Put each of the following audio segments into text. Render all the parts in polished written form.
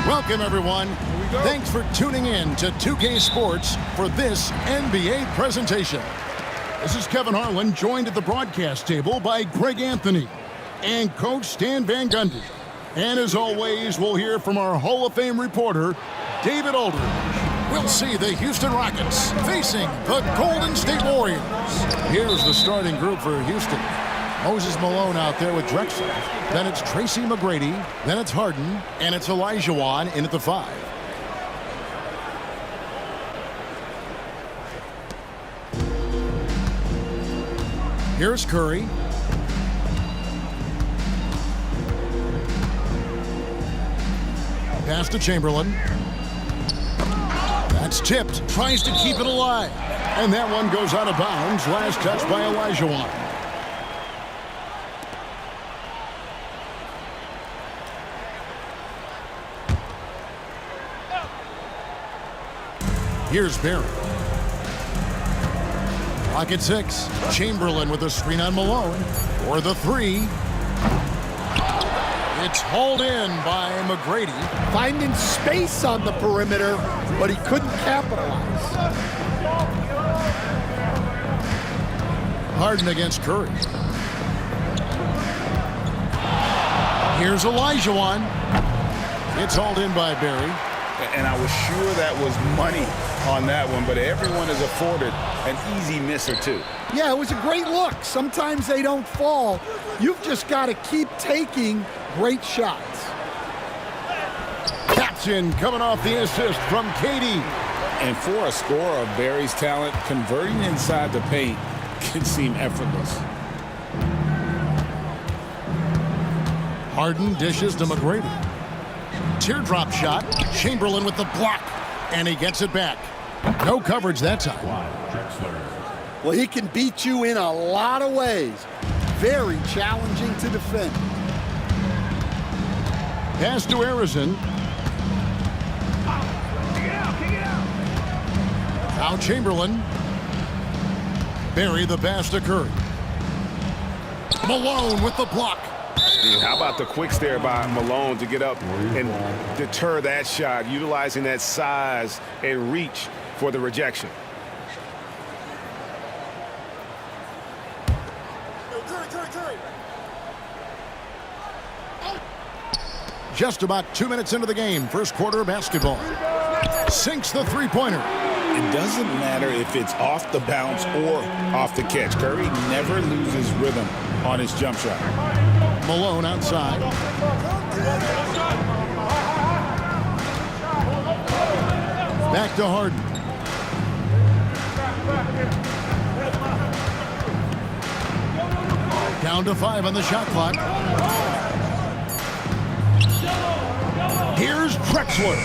Welcome, everyone. Thanks for tuning in to 2K Sports for this NBA presentation. This is Kevin Harlan, joined at the broadcast table by Greg Anthony and Coach Stan Van Gundy. And as always, we'll hear from our Hall of Fame reporter, David Aldridge. We'll see the Houston Rockets facing the Golden State Warriors. Here's the starting group for Houston. Moses Malone out there with Drexler. Then it's Tracy McGrady. Then it's Harden. And it's Olajuwon in at the 5. Here's Curry. Pass to Chamberlain. That's tipped. Tries to keep it alive. And that one goes out of bounds. Last touch by Olajuwon. Here's Barry. Pocket 6. Chamberlain with a screen on Malone. For the 3. It's hauled in by McGrady. Finding space on the perimeter, but he couldn't capitalize. Harden against Curry. Here's Olajuwon. It's hauled in by Barry. And I was sure that was money on that one, but everyone is afforded an easy miss or two. Yeah, it was a great look. Sometimes they don't fall. You've just got to keep taking great shots. Captain coming off the assist from KD. And for a scorer of Barry's talent, converting inside the paint can seem effortless. Harden dishes to McGrady. Teardrop shot. Chamberlain with the block. And he gets it back. No coverage that time. Well, he can beat you in a lot of ways. Very challenging to defend. Pass to Arizon. Now Chamberlain. Barry the pass to Curry. Malone with the block. How about the quick stare by Malone to get up and deter that shot, utilizing that size and reach for the rejection. Just about 2 minutes into the game, first quarter of basketball. Sinks the three-pointer. It doesn't matter if it's off the bounce or off the catch. Curry never loses rhythm on his jump shot. Malone outside. Back to Harden. Down to 5 on the shot clock. Here's Drexler.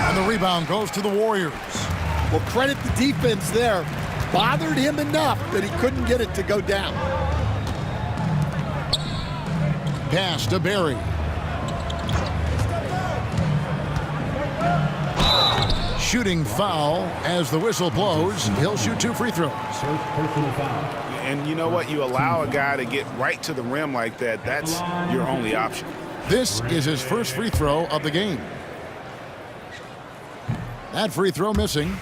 And the rebound goes to the Warriors. Well, credit the defense there. Bothered him enough that he couldn't get it to go down. Pass to Barry. Shooting foul as the whistle blows. He'll shoot 2 free throws. And you know what? You allow a guy to get right to the rim like that. That's your only option. This is his first free throw of the game. That free throw missing.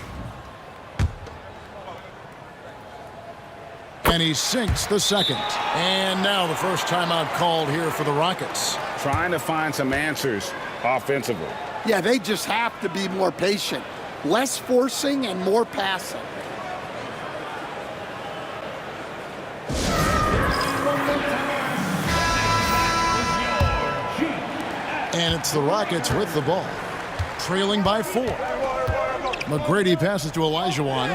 And he sinks the second. And now the first timeout called here for the Rockets. Trying to find some answers offensively. Yeah, they just have to be more patient. Less forcing and more passing. And it's the Rockets with the ball. Trailing by 4. McGrady passes to Olajuwon.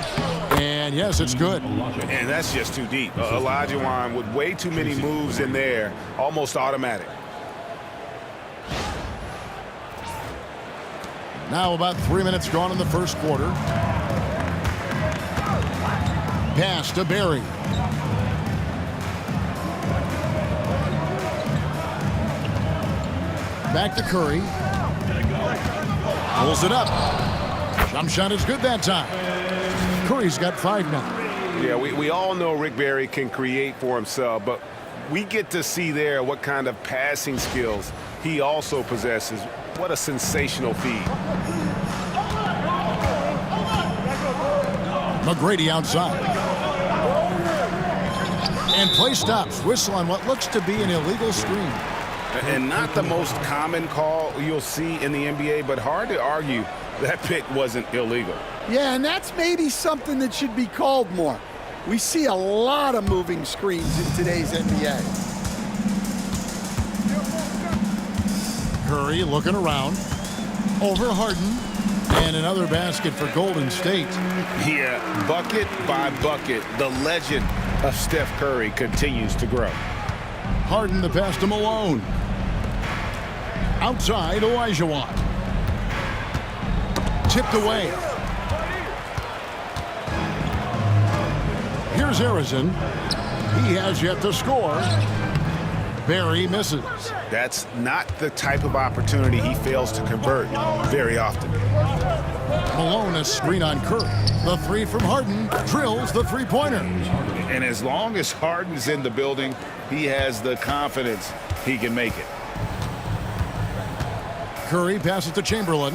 And yes, it's good. And that's just too deep. Olajuwon with way too many moves in there. Almost automatic. Now about 3 minutes gone in the first quarter. Pass to Barry. Back to Curry. Pulls it up. Jump shot is good that time. Curry's got 5 now. Yeah, we all know Rick Barry can create for himself, but we get to see there what kind of passing skills he also possesses. What a sensational feed. McGrady outside. And play stops. Whistle on what looks to be an illegal screen. And not the most common call you'll see in the NBA, but hard to argue that pick wasn't illegal. Yeah, and that's maybe something that should be called more. We see a lot of moving screens in today's NBA. Curry looking around. Over Harden. And another basket for Golden State. Yeah, bucket by bucket, the legend of Steph Curry continues to grow. Harden the pass to Malone. Outside, Olajuwon. Tipped away. Here's Harrison. He has yet to score. Barry misses. That's not the type of opportunity he fails to convert very often. Malone a screen on Curry. The three from Harden drills the three-pointer. And as long as Harden's in the building, he has the confidence he can make it. Curry passes to Chamberlain.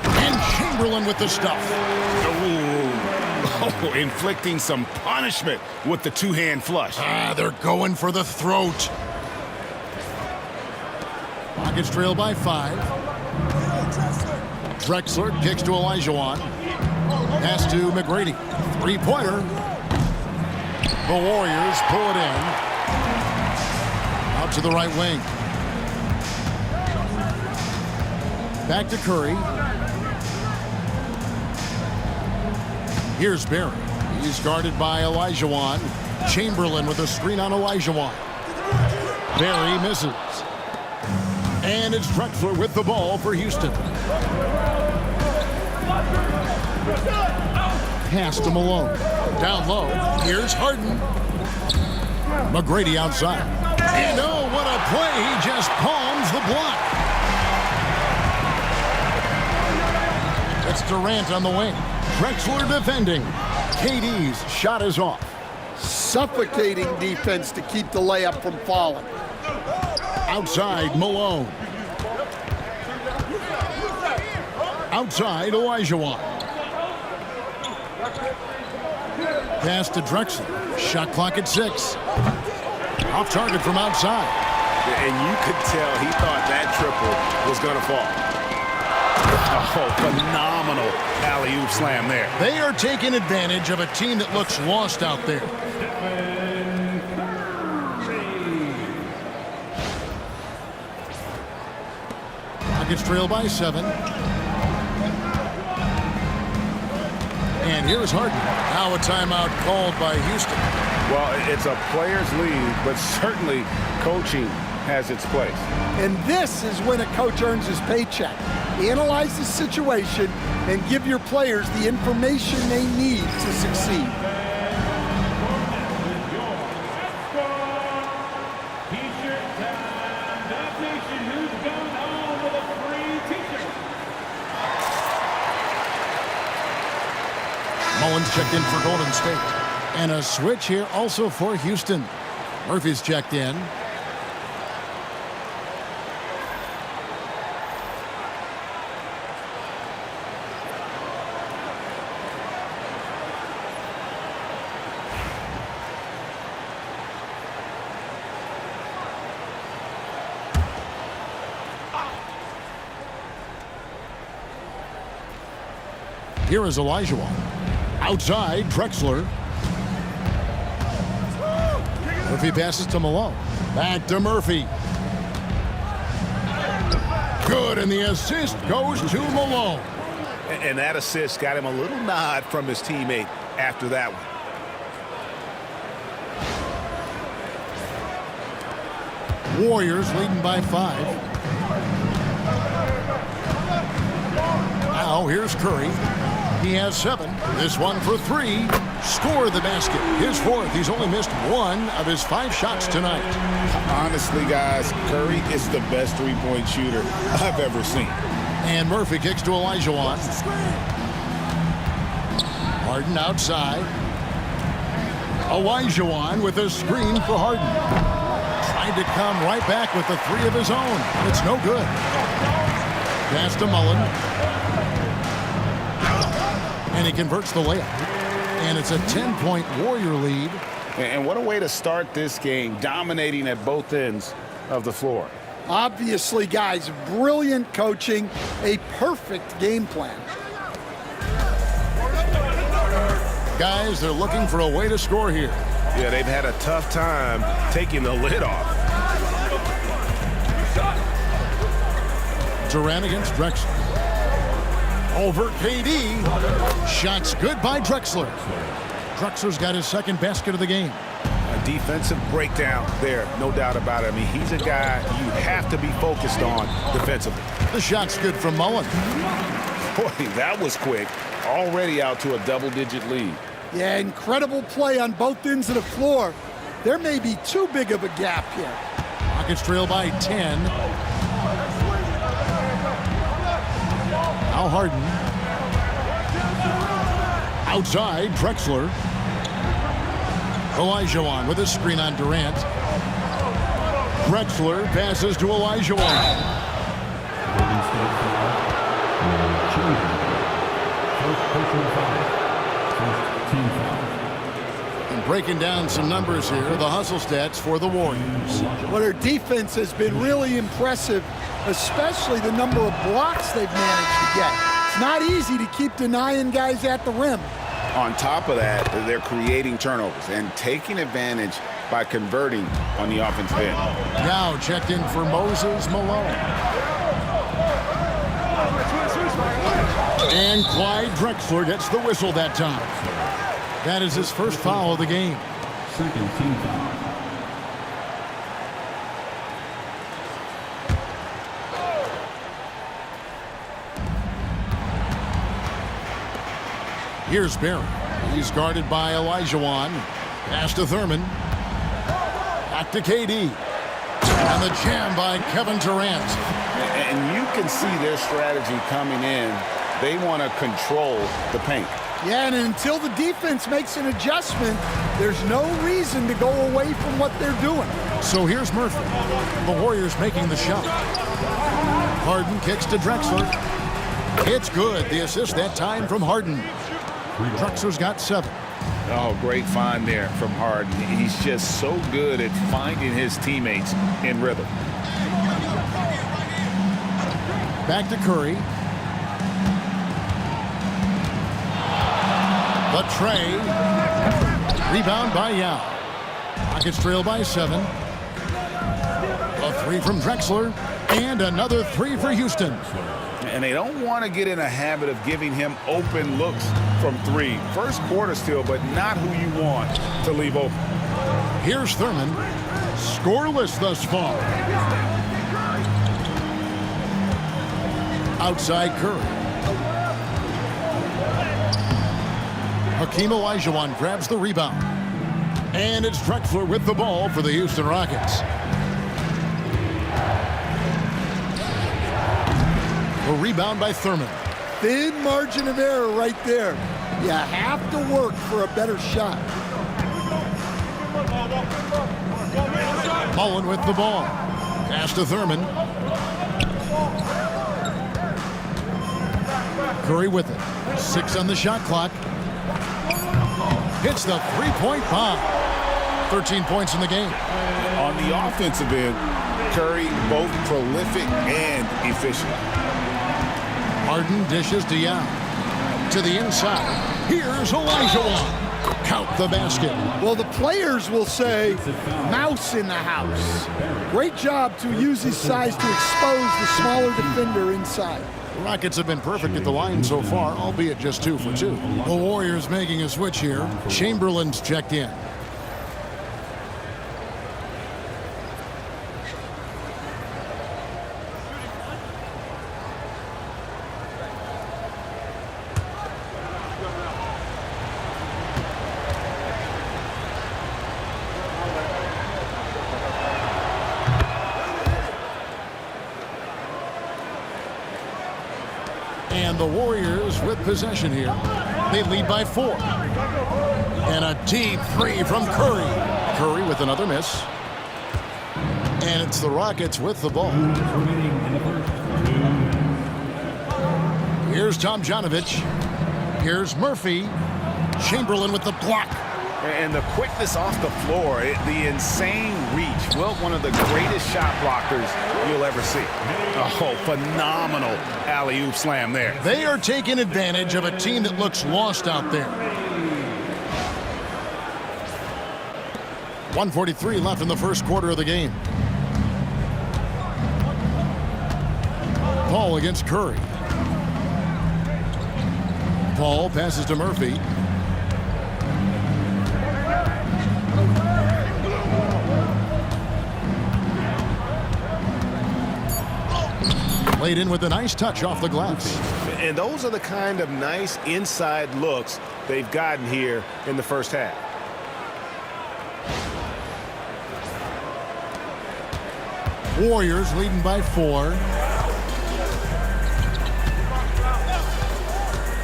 And Chamberlain with the stuff. Oh, inflicting some punishment with the two-hand flush. They're going for the throat. Rockets trail by 5. Drexler kicks to Olajuwon. Pass to McGrady. Three-pointer. The Warriors pull it in. Out to the right wing. Back to Curry. Here's Barry. He's guarded by Olajuwon. Chamberlain with a screen on Olajuwon. Barry misses. And it's Drexler with the ball for Houston. Pass to Malone. Down low. Here's Harden. McGrady outside. And oh, what a play. He just palms the block. It's Durant on the wing. Drexler defending. KD's shot is off. Suffocating defense to keep the layup from falling. Outside, Malone. Outside, Olajuwon. Pass to Drexler. Shot clock at 6. Off target from outside. And you could tell he thought that triple was going to fall. Oh, phenomenal alley-oop slam there. They are taking advantage of a team that looks lost out there. Rockets trail by 7. And here's Harden. Now a timeout called by Houston. Well, it's a player's lead, but certainly coaching has its place. And this is when a coach earns his paycheck. Analyze the situation and give your players the information they need to succeed. Mullins checked in for Golden State. And a switch here also for Houston. Murphy's checked in. Here is Olajuwon. Outside, Drexler. Murphy passes to Malone. Back to Murphy. Good, and the assist goes to Malone. And that assist got him a little nod from his teammate after that one. Warriors leading by 5. Now here's Curry. He has 7. This one for 3. Score the basket. His 4th. He's only missed 1 of his 5 shots tonight. Honestly, guys, Curry is the best three-point shooter I've ever seen. And Murphy kicks to Olajuwon. Harden outside. Olajuwon with a screen for Harden. Tried to come right back with the three of his own. It's no good. Pass to Mullen. And he converts the layup. And it's a 10-point Warrior lead. And what a way to start this game, dominating at both ends of the floor. Obviously, guys, brilliant coaching, a perfect game plan. Guys, they're looking for a way to score here. Yeah, they've had a tough time taking the lid off. Durant against Drexler. Over KD. Shots good by Drexler. Drexler's got his second basket of the game. A defensive breakdown there, no doubt about it. I mean, he's a guy you have to be focused on defensively. The shot's good from Mullen. Boy, that was quick. Already out to a double-digit lead. Yeah, incredible play on both ends of the floor. There may be too big of a gap here. Rockets trail by 10. Now Harden. Outside, Drexler. Olajuwon with a screen on Durant. Drexler passes to Olajuwon. And breaking down some numbers here, the hustle stats for the Warriors. Well, their defense has been really impressive, especially the number of blocks they've managed to get. It's not easy to keep denying guys at the rim. On top of that, they're creating turnovers and taking advantage by converting on the offensive end. Now checked in for Moses Malone. And Clyde Drexler gets the whistle that time. That is his first foul of the game. Second team foul. Here's Barry. He's guarded by Olajuwon. Pass to Thurman. Back to KD. And the jam by Kevin Durant. And you can see their strategy coming in. They want to control the paint. Yeah, and until the defense makes an adjustment, there's no reason to go away from what they're doing. So here's Murphy. The Warriors making the shot. Harden kicks to Drexler. It's good. The assist that time from Harden. Drexler's got 7. Oh, great find there from Harden. He's just so good at finding his teammates in rhythm. Back to Curry. The tray. Rebound by Yao. Rockets trail by 7. A 3 from Drexler. And another 3 for Houston. And they don't want to get in a habit of giving him open looks from 3. First quarter still, but not who you want to leave open. Here's Thurman. Scoreless thus far. Outside Curry. Hakeem Olajuwon grabs the rebound. And it's Drexler with the ball for the Houston Rockets. A rebound by Thurman. Thin margin of error right there. You have to work for a better shot. Mullen with the ball. Pass to Thurman. Curry with it. 6 on the shot clock. Hits the three-point bomb. 13 points in the game. On the offensive end, Curry both prolific and efficient. Harden dishes to Yao. To the inside. Here's Olajuwon. Count the basket. Well, the players will say, mouse in the house. Great job to use his size to expose the smaller defender inside. The Rockets have been perfect at the line so far, albeit just 2 for 2. The Warriors making a switch here. Chamberlain's checked in. And the Warriors with possession here. They lead by 4. And a deep 3 from Curry. Curry with another miss. And it's the Rockets with the ball. Remaining in the first 2 minutes. Here's Tomjanovich. Here's Murphy. Chamberlain with the block. And the quickness off the floor, the insane reach. Well, one of the greatest shot blockers you'll ever see. Oh, phenomenal alley-oop slam there. They are taking advantage of a team that looks lost out there. 1:43 left in the first quarter of the game. Paul against Curry. Paul passes to Murphy. Laid in with a nice touch off the glass. And those are the kind of nice inside looks they've gotten here in the first half. Warriors leading by 4.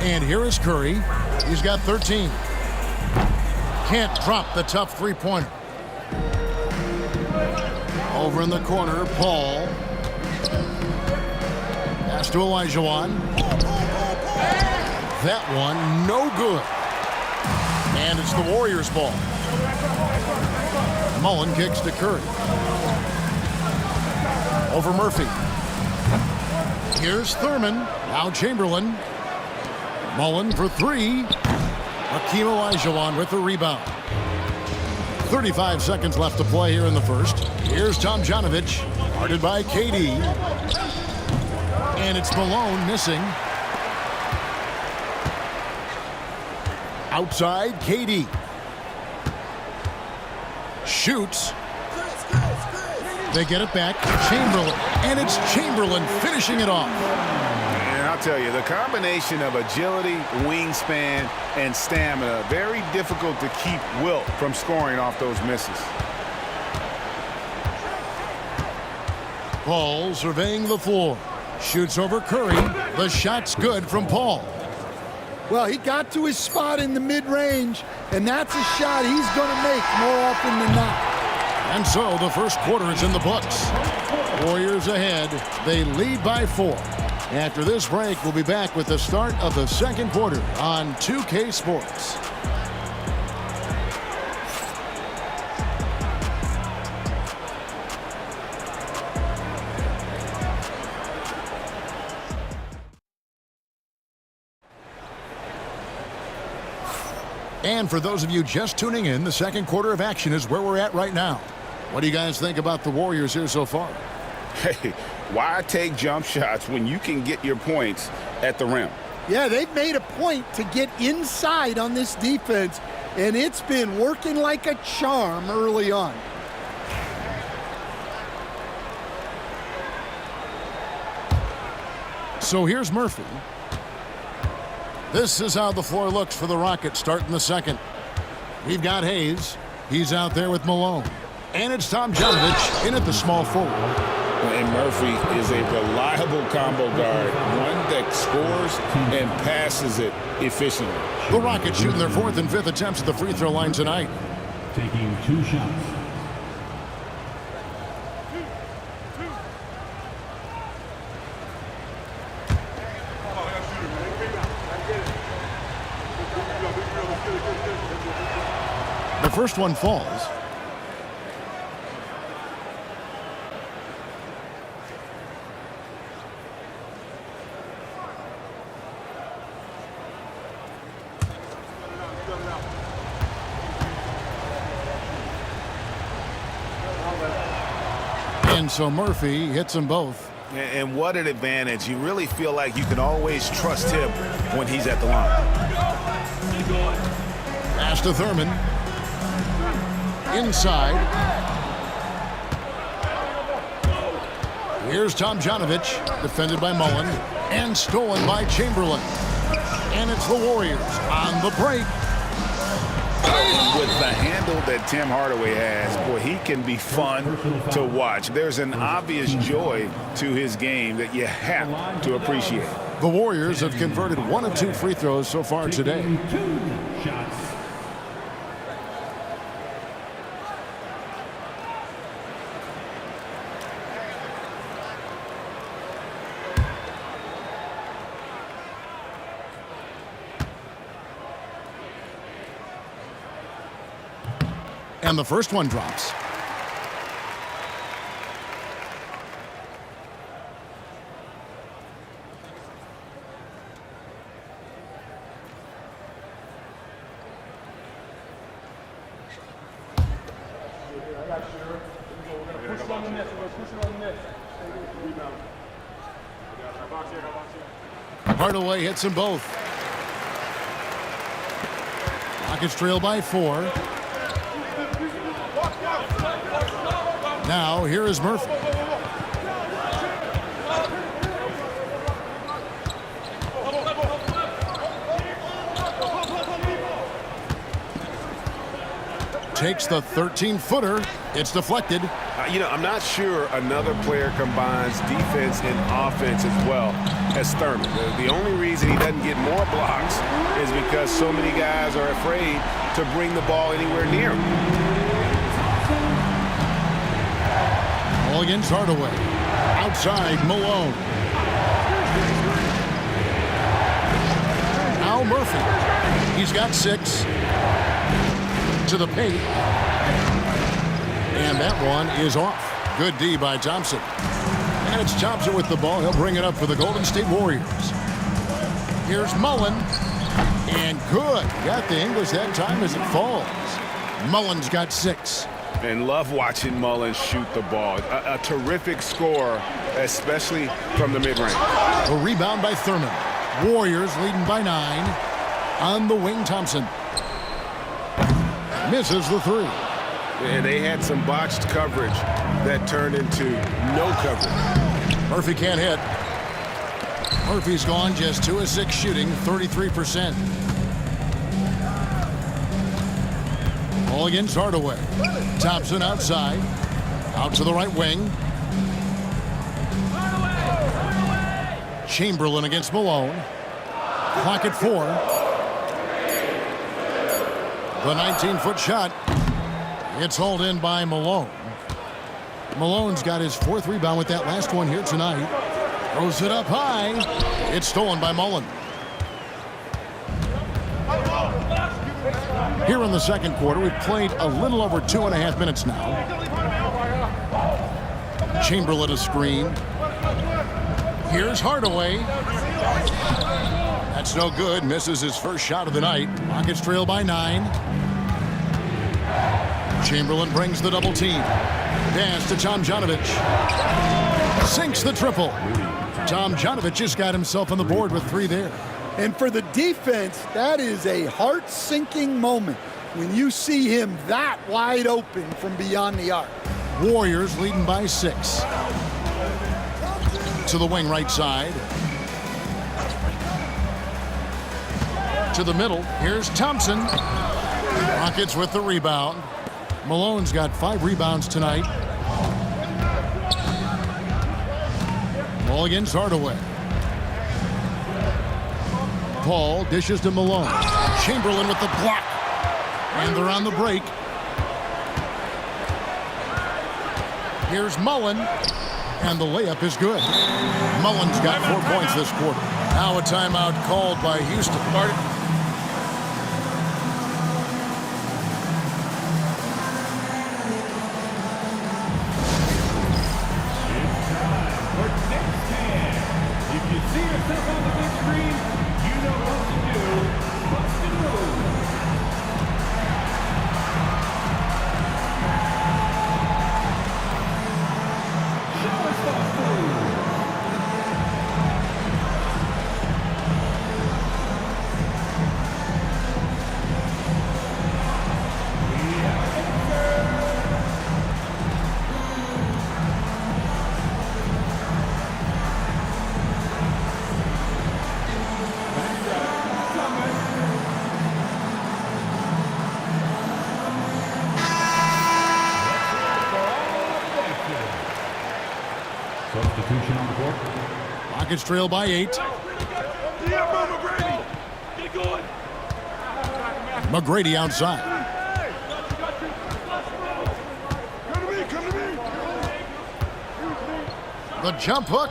And here is Curry. He's got 13. Can't drop the tough three-pointer. Over in the corner, Paul. Pass to Olajuwon. That one, no good. And it's the Warriors' ball. Mullen kicks to Curry. Over Murphy. Here's Thurman. Now Chamberlain. Mullen for 3. Hakeem Olajuwon with the rebound. 35 seconds left to play here in the first. Here's Tomjanovich. Guarded by KD. And it's Malone missing. Outside, KD. Shoots. They get it back. Chamberlain. And it's Chamberlain finishing it off. And I'll tell you, the combination of agility, wingspan, and stamina, very difficult to keep Wilt from scoring off those misses. Paul surveying the floor. Shoots over Curry. The shot's good from Paul. Well, he got to his spot in the mid-range, and that's a shot he's going to make more often than not. And so the first quarter is in the books. Warriors ahead. They lead by 4. After this break, we'll be back with the start of the second quarter on 2K Sports. And for those of you just tuning in, the second quarter of action is where we're at right now. What do you guys think about the Warriors here so far? Hey, why take jump shots when you can get your points at the rim? Yeah, they've made a point to get inside on this defense, and it's been working like a charm early on. So here's Murphy. This is how the floor looks for the Rockets starting the second. We've got Hayes. He's out there with Malone. And it's Tomjanovich in at the small forward. And Murphy is a reliable combo guard, one that scores and passes it efficiently. The Rockets shooting their 4th and 5th attempts at the free throw line tonight. Taking 2 shots. The first one falls. And so Murphy hits them both. And what an advantage. You really feel like you can always trust him when he's at the line. Pass to Thurman. Inside. Here's Tomjanovich, defended by Mullen, and stolen by Chamberlain. And it's the Warriors on the break. With the handle that Tim Hardaway has, boy, he can be fun to watch. There's an obvious joy to his game that you have to appreciate. The Warriors have converted 1 of 2 free throws so far today. 2 shots. And the first one drops. Hardaway hits them both. Rockets trail by 4. Now here is Murphy. Takes the 13-footer. It's deflected. I'm not sure another player combines defense and offense as well as Thurman. The only reason he doesn't get more blocks is because so many guys are afraid to bring the ball anywhere near him. Ball against Hardaway. Outside, Malone. Now Murphy. He's got 6. To the paint. And that one is off. Good D by Thompson. And it's Thompson with the ball. He'll bring it up for the Golden State Warriors. Here's Mullen. And good. Got the English that time as it falls. Mullen's got 6. And love watching Mullen shoot the ball. A terrific scorer, especially from the mid-range. A rebound by Thurman. Warriors leading by 9. On the wing, Thompson. Misses the 3. And they had some botched coverage that turned into no coverage. Murphy can't hit. Murphy's gone just 2 of 6 shooting, 33%. Ball against Hardaway. Thompson outside. Out to the right wing. Chamberlain against Malone. Clock at 4. The 19-foot shot. It's hauled in by Malone. Malone's got his 4th rebound with that last one here tonight. Throws it up high. It's stolen by Mullen. Here in the second quarter, we've played a little over 2.5 minutes now. Chamberlain a screen. Here's Hardaway. That's no good. Misses his first shot of the night. Rockets trail by 9. Chamberlain brings the double team. Pass to Tomljanovic. Sinks the triple. Tomljanovic just got himself on the board with 3 there. And for the defense, that is a heart-sinking moment when you see him that wide open from beyond the arc. Warriors leading by 6. To the wing right side. To the middle. Here's Thompson. Rockets with the rebound. Malone's got 5 rebounds tonight. Ball against Hardaway. Paul dishes to Malone. Chamberlain with the block. And they're on the break. Here's Mullen. And the layup is good. Mullen's got 4 points this quarter. Now a timeout called by Houston. Substitution on the court. Rockets trail by 8. McGrady outside. The jump hook,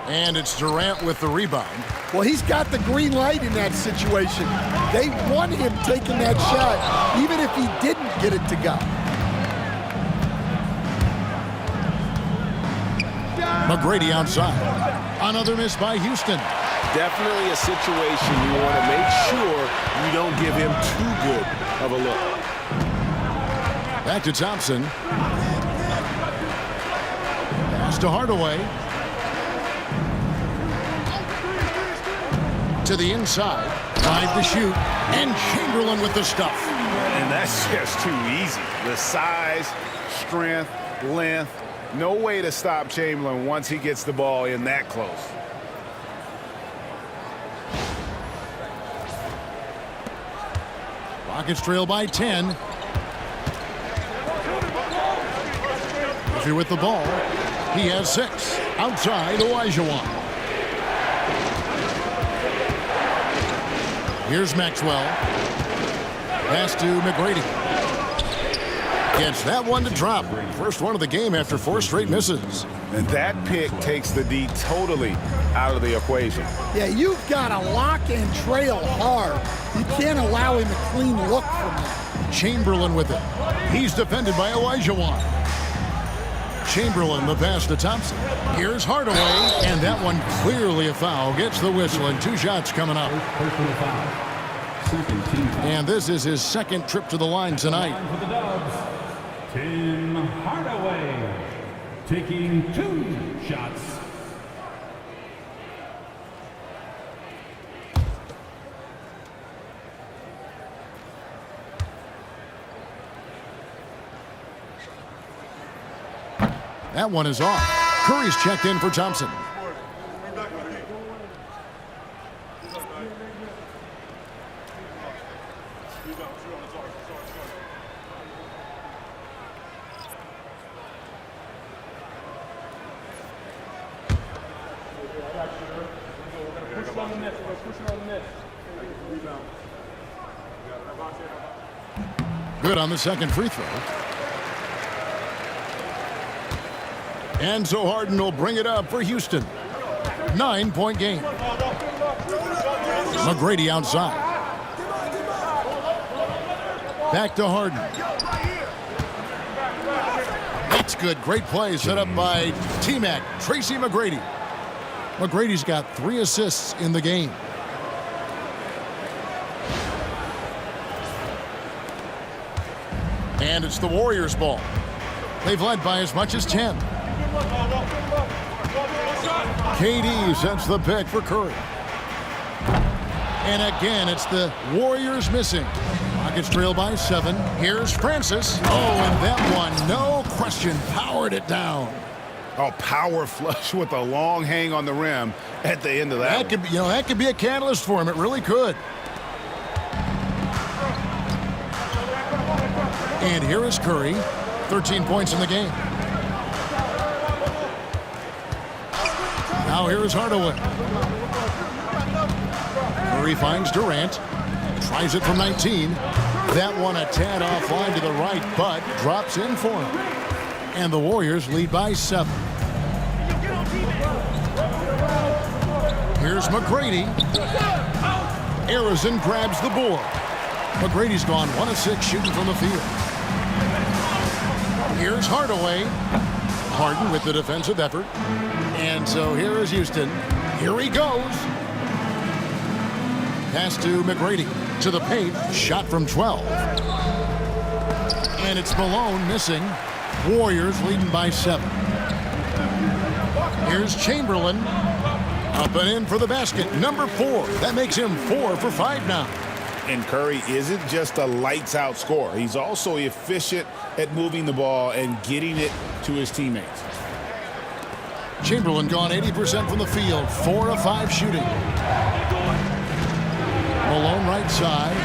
and it's Durant with the rebound. Well, he's got the green light in that situation. They want him taking that shot, even if he didn't get it to go. McGrady outside. Another miss by Houston. Definitely a situation you want to make sure you don't give him too good of a look. Back to Thompson. Pass to Hardaway. To the inside. 5 to shoot. And Chamberlain with the stuff. And that's just too easy. The size, strength, length. No way to stop Chamberlain once he gets the ball in that close. Rockets trail by 10. Murphy with the ball. He has 6. Outside, Olajuwon. Here's Maxwell. Pass to McGrady. Gets that one to drop. First one of the game after 4 straight misses. And that pick takes the D totally out of the equation. Yeah, you've got to lock and trail hard. You can't allow him a clean look from that. Chamberlain with it. He's defended by Olajuwon. Chamberlain the pass to Thompson. Here's Hardaway, and that one clearly a foul. Gets the whistle, and 2 shots coming up. Personal foul. Second team. And this is his second trip to the line tonight. For the Dubs, Tim Hardaway taking 2 shots. That one is off. Curry's checked in for Thompson. Good on the second free throw. And so Harden will bring it up for Houston. 9-point game. McGrady outside. Back to Harden. That's good. Great play set up by T-Mac, Tracy McGrady. McGrady's got 3 assists in the game. And it's the Warriors' ball. They've led by as much as 10. KD sets the pick for Curry. And again, it's the Warriors missing. Rockets trail by 7. Here's Francis. Oh, and that one, no question, powered it down. Oh, power flush with a long hang on the rim at the end of that. That could be a catalyst for him. It really could. And here is Curry. 13 points in the game. Now here is Hardaway. Curry finds Durant. Tries it from 19. That one a tad offline to the right, but drops in for him. And the Warriors lead by 7. Here's McGrady. Arizon grabs the board. McGrady's gone 1 of 6 shooting from the field. Here's Hardaway. Harden with the defensive effort. And so here is Houston. Here he goes. Pass to McGrady. To the paint. Shot from 12. And it's Malone missing. Warriors leading by 7. Here's Chamberlain. Up and in for the basket. Number 4. That makes him 4 for 5 now. And Curry isn't just a lights-out scorer. He's also efficient at moving the ball and getting it to his teammates. Chamberlain gone 80% from the field. 4 of 5 shooting. Malone right side.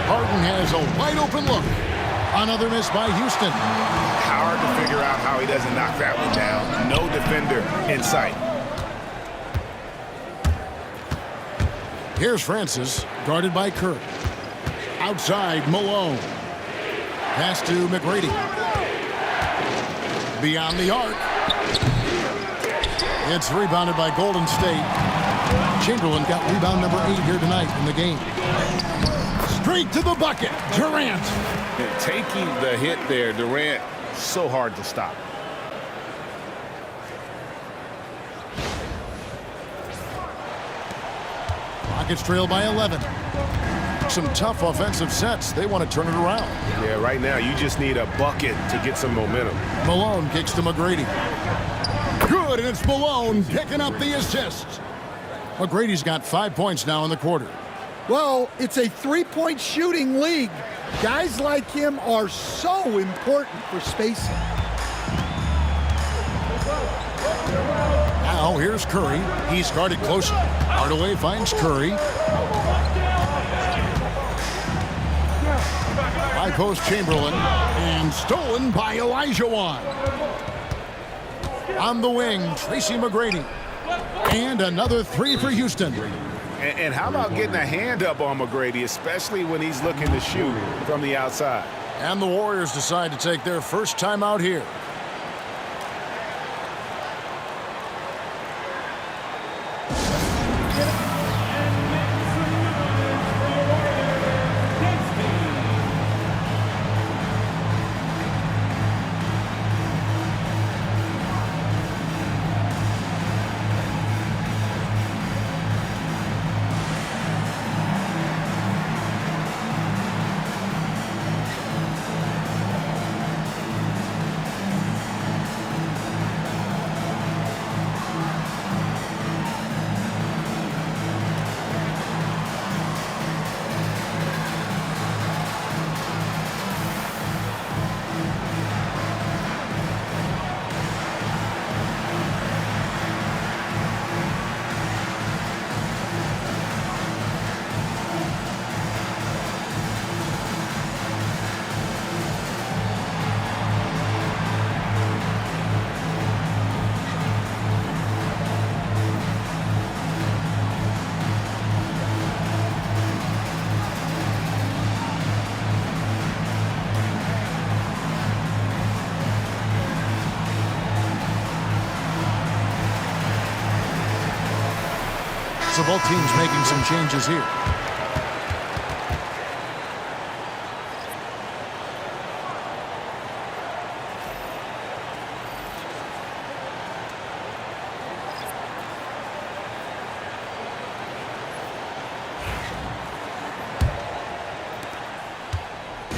Harden has a wide-open look. Another miss by Houston. Hard to figure out how he doesn't knock that one down. No defender in sight. Here's Francis, guarded by Curry. Outside, Malone. Pass to McGrady. Beyond the arc. It's rebounded by Golden State. Chamberlain got rebound number 8 here tonight in the game. Straight to the bucket, Durant. Taking the hit there, Durant, so hard to stop. Rockets trail by 11. Some tough offensive sets. They want to turn it around. Yeah, right now you just need a bucket to get some momentum. Malone kicks to McGrady. Good, and it's Malone picking up the assist. McGrady's got 5 points now in the quarter. Well, it's a three-point shooting league. Guys like him are so important for spacing. Now here's Curry. He's guarded closer. Hardaway finds Curry. High post Chamberlain. And stolen by Olajuwon. On the wing, Tracy McGrady. And another three for Houston. And how about getting a hand up on McGrady, especially when he's looking to shoot from the outside? And the Warriors decide to take their first time out here. So both teams making some changes here.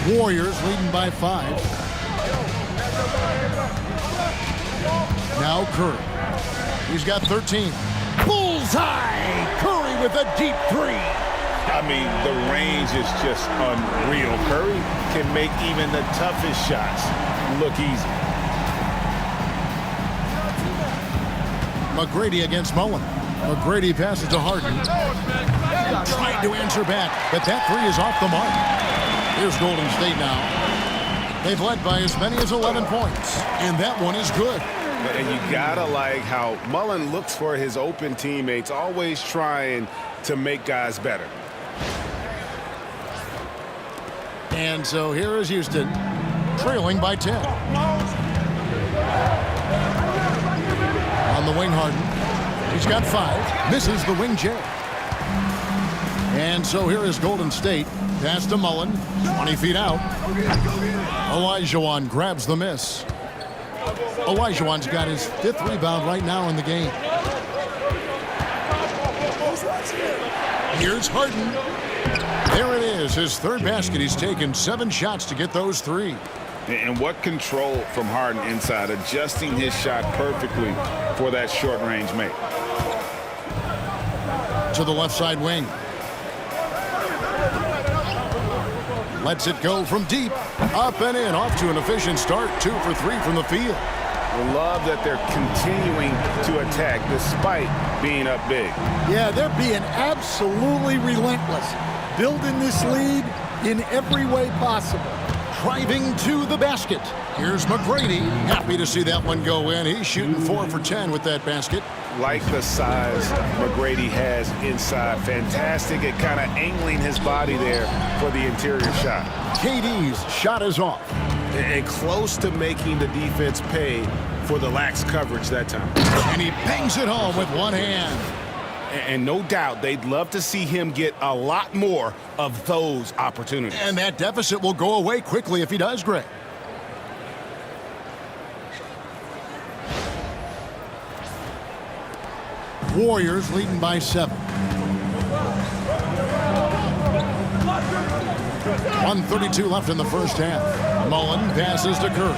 Warriors leading by 5. Now Curry. He's got 13. Bullseye! Curry with a deep three. I mean, the range is just unreal. Curry can make even the toughest shots look easy. McGrady against Mullen. McGrady passes to Harden. Trying to answer back, but that three is off the mark. Here's Golden State now. They've led by as many as 11 points, and that one is good. And you gotta like how Mullen looks for his open teammates, always trying to make guys better. And so here is Houston, trailing by 10. On the wing, Harden. He's got 5. Misses the wing J. And so here is Golden State. Pass to Mullen. 20 feet out. Olajuwon grabs the miss. Olajuwon's got his 5th rebound right now in the game. Here's Harden. There it is, his 3rd basket. He's taken 7 shots to get those 3. And what control from Harden inside, adjusting his shot perfectly for that short-range make. To the left side wing. Lets it go from deep. Up and in. Off to an efficient start. 2 for 3 from the field. Love that they're continuing to attack despite being up big. Yeah, they're being absolutely relentless. Building this lead in every way possible. Driving to the basket. Here's McGrady. Happy to see that one go in. He's shooting 4 for 10 with that basket. Like the size McGrady has inside. Fantastic at kind of angling his body there for the interior shot. KD's shot is off. And close to making the defense pay for the lax coverage that time. And he bangs it home with one hand. And no doubt they'd love to see him get a lot more of those opportunities. And that deficit will go away quickly if he does, Greg. Warriors leading by 7. 1:32 left in the first half. Mullen passes to Curry.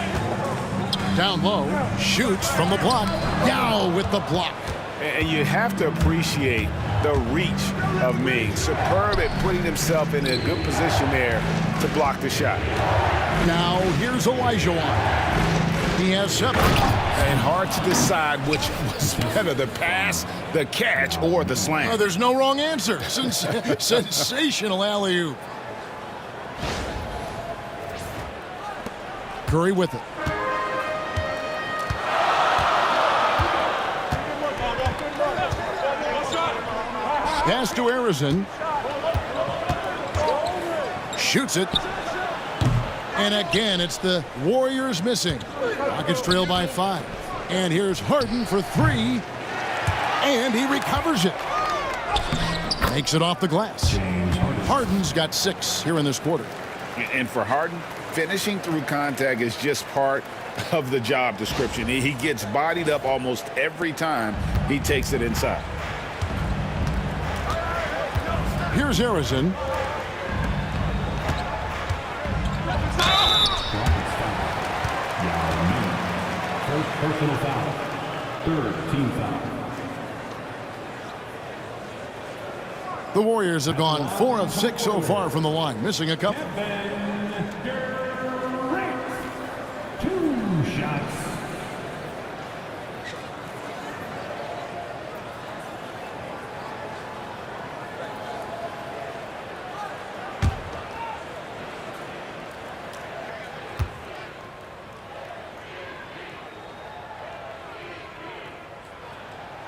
Down low, shoots from the block. Yao with the block. And you have to appreciate the reach of Ming. Superb at putting himself in a good position there to block the shot. Now here's Olajuwon. He has 7. And hard to decide which was better, the pass, the catch, or the slam. Oh, there's no wrong answer. Sensational alley-oop. Curry with it. Pass to Arizon. Shoots it. And again, it's the Warriors missing. Rockets trail by 5. And here's Harden for 3. And he recovers it. Makes it off the glass. Harden's got 6 here in this quarter. And for Harden, finishing through contact is just part of the job description. He gets bodied up almost every time he takes it inside. Here's Arizon. First personal foul. Third team foul. The Warriors have gone 4 of 6 so far from the line, missing a couple. Kevin Durant. 2 shots.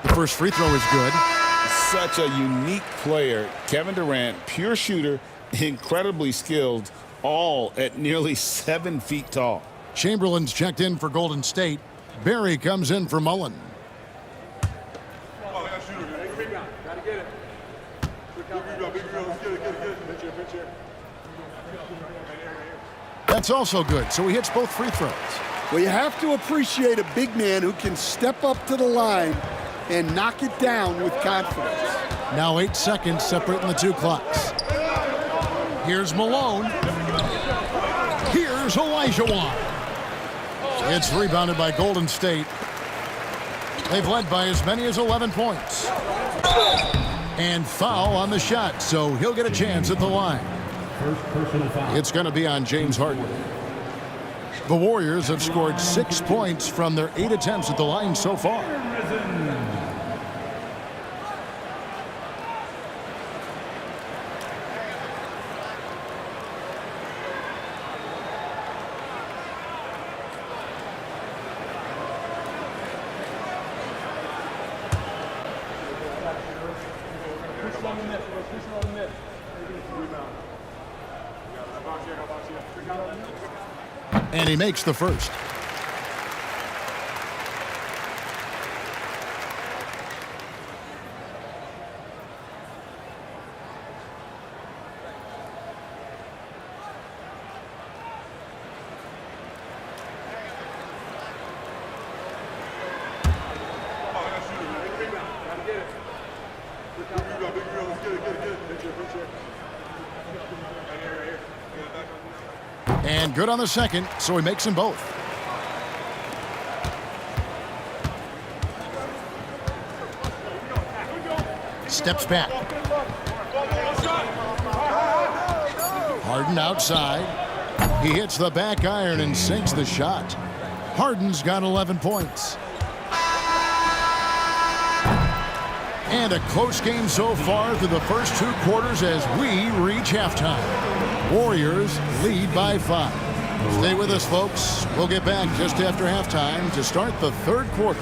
The first free throw is good. Such a unique player. Kevin Durant, pure shooter, incredibly skilled, all at nearly 7 feet tall. Chamberlain's checked in for Golden State. Barry comes in for Mullen. That's also good, so he hits both free throws. Well, you have to appreciate a big man who can step up to the line and knock it down with confidence. Now 8 seconds separating the 2 clocks. Here's Malone. Here's Olajuwon. It's rebounded by Golden State. They've led by as many as 11 points. And foul on the shot, so he'll get a chance at the line. First personal foul. It's going to be on James Harden. The Warriors have scored 6 points from their 8 attempts at the line so far. And he makes the first. And good on the second, so he makes them both. Steps back. Harden outside. He hits the back iron and sinks the shot. Harden's got 11 points. And a close game so far through the first 2 quarters as we reach halftime. Warriors lead by 5. Stay with us, folks. We'll get back just after halftime to start the 3rd quarter.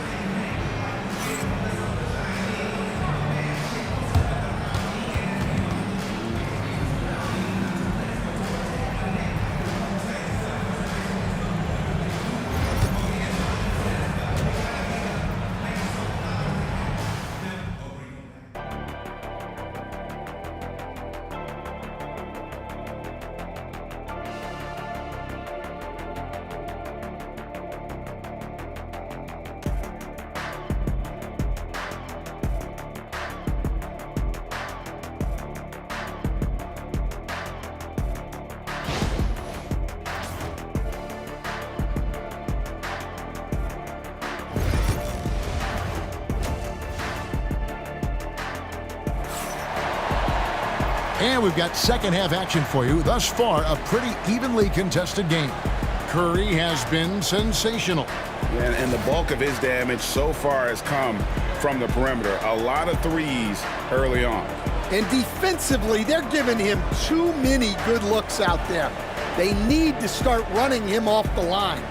And we've got second half action for you. Thus far, a pretty evenly contested game. Curry has been sensational. And the bulk of his damage so far has come from the perimeter. A lot of threes early on. And defensively, they're giving him too many good looks out there. They need to start running him off the line.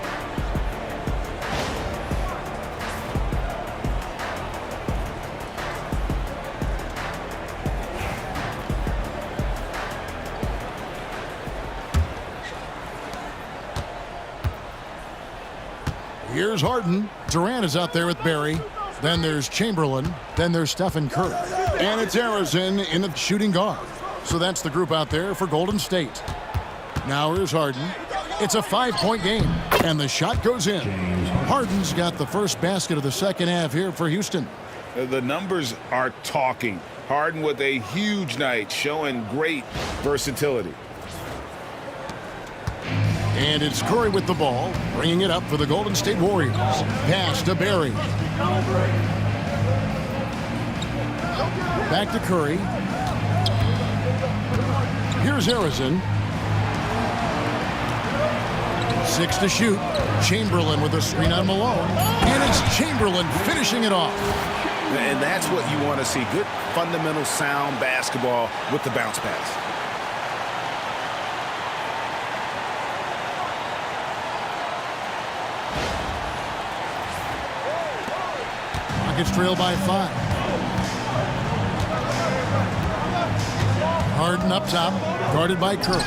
Here's Harden. Durant is out there with Barry. Then there's Chamberlain. Then there's Stephen Curry. And it's Arizona in the shooting guard. So that's the group out there for Golden State. Now here's Harden. It's a 5-point game. And the shot goes in. Harden's got the first basket of the second half here for Houston. The numbers are talking. Harden with a huge night, showing great versatility. And it's Curry with the ball, bringing it up for the Golden State Warriors. Pass to Barry. Back to Curry. Here's Harrison. 6 to shoot. Chamberlain with a screen on Malone. And it's Chamberlain finishing it off. And that's what you want to see. Good fundamental sound basketball with the bounce pass. Rockets trail by 5. Harden up top, guarded by Curry.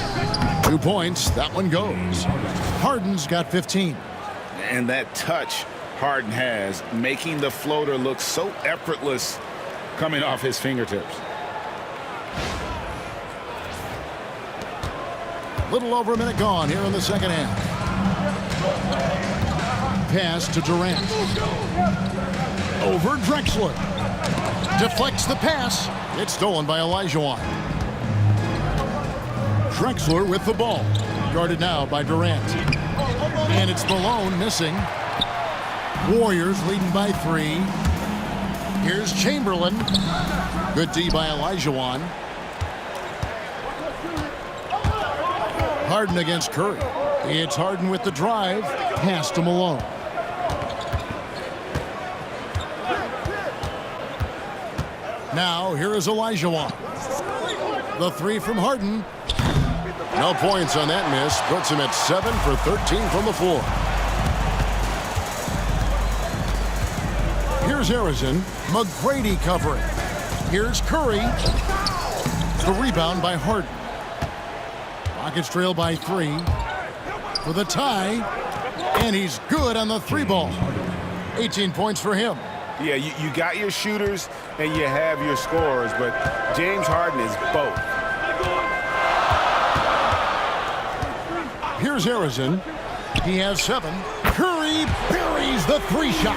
2 points, that one goes. Harden's got 15. And that touch Harden has, making the floater look so effortless coming off his fingertips. Little over a minute gone here in the second half. Pass to Durant. Over Drexler. Deflects the pass. It's stolen by Olajuwon. Drexler with the ball. Guarded now by Durant. And it's Malone missing. Warriors leading by 3. Here's Chamberlain. Good D by Olajuwon. Harden against Curry. It's Harden with the drive. Pass to Malone. Now, here is Olajuwon. The 3 from Harden. No points on that miss. Puts him at 7 for 13 from the floor. Here's Harrison. McGrady covering. Here's Curry. The rebound by Harden. Rockets trail by 3 for the tie. And he's good on the 3 ball. 18 points for him. Yeah, you got your shooters and you have your scorers, but James Harden is both. Here's Harrison. He has 7. Curry buries the 3 shot.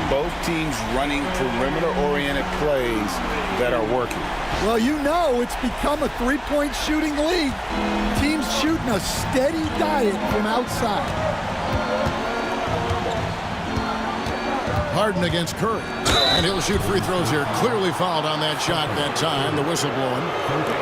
Both teams running perimeter-oriented plays that are working. Well, you know it's become a 3-point shooting league. Teams shooting a steady diet from outside. Harden against Curry. And he'll shoot free throws here. Clearly fouled on that shot that time. The whistle blowing.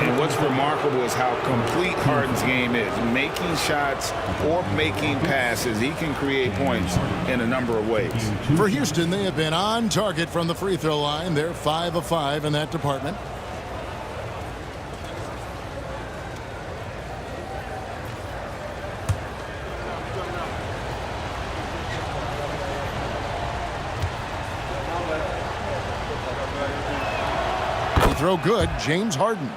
And what's remarkable is how complete Harden's game is. Making shots or making passes, he can create points in a number of ways. For Houston, they have been on target from the free throw line. They're 5 of 5 in that department. Throw good, James Harden.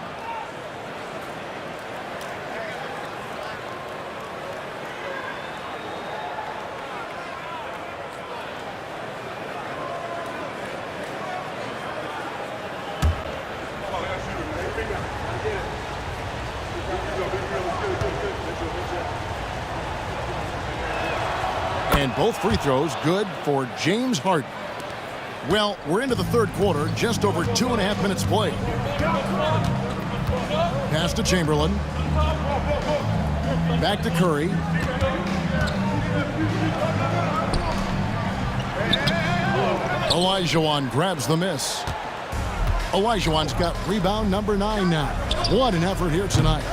And both free throws good for James Harden. Well, we're into the third quarter, just over 2.5 minutes played. Pass to Chamberlain. Back to Curry. Olajuwon grabs the miss. Olajuwon's got rebound number 9 now. What an effort here tonight.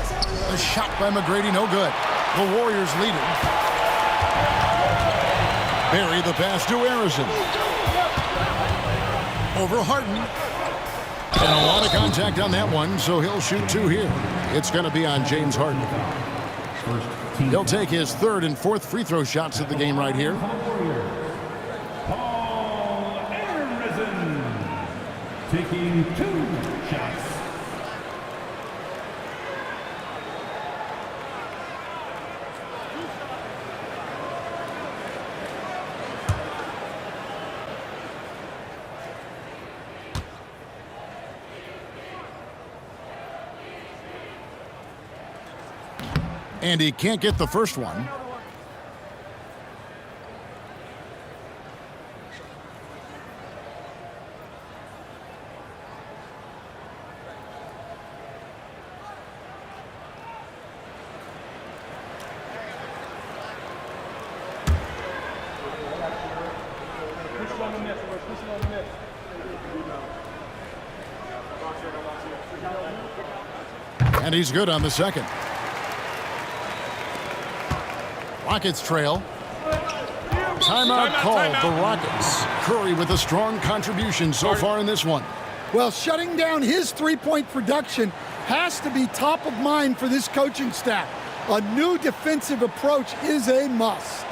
A shot by McGrady, no good. The Warriors lead it. Barry the pass to Harrison. Over Harden. And a lot of contact on that one, so he'll shoot 2 here. It's going to be on James Harden. He'll take his 3rd and 4th free throw shots of the game right here. Paul Harrison taking 2 shots. And he can't get the first one. And he's good on the second. Rockets trail. Timeout called the Rockets. Curry with a strong contribution so far in this one. Well, shutting down his three-point production has to be top of mind for this coaching staff. A new defensive approach is a must.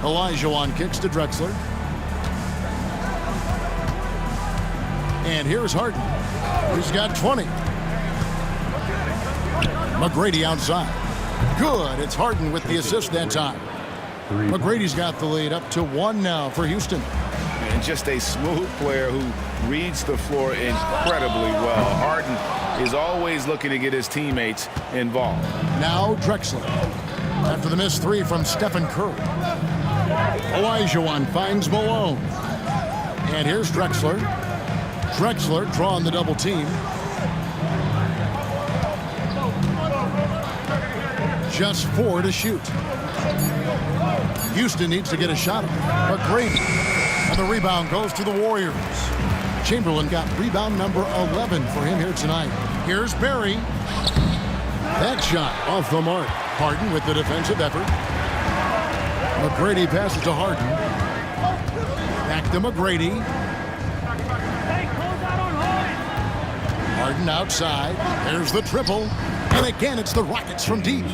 Olajuwon kicks to Drexler. And here's Harden. He's got 20. McGrady outside. Good. It's Harden with the assist that time. McGrady's got the lead up to 1 now for Houston. And just a smooth player who reads the floor incredibly well. Harden is always looking to get his teammates involved. Now Drexler. After the missed 3 from Stephen Curry. Olajuwon finds Malone. And here's Drexler. Drexler drawing the double team. Just 4 to shoot. Houston needs to get a shot. McGrady. And the rebound goes to the Warriors. Chamberlain got rebound number 11 for him here tonight. Here's Barry. That shot off the mark. Harden with the defensive effort. McGrady passes to Harden. Back to McGrady. Harden outside. There's the triple. And again, it's the Rockets from deep.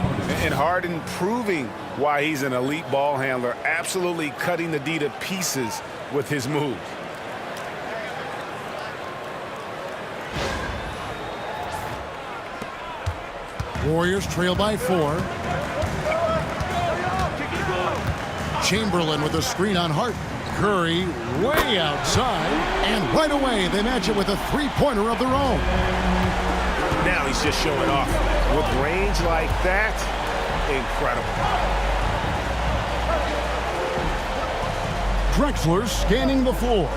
And Harden proving why he's an elite ball handler, absolutely cutting the D to pieces with his moves. Warriors trail by 4. Chamberlain with a screen on Harden. Curry way outside. And right away, they match it with a three-pointer of their own. Now he's just showing off. With range like that, incredible. Drexler scanning the floor.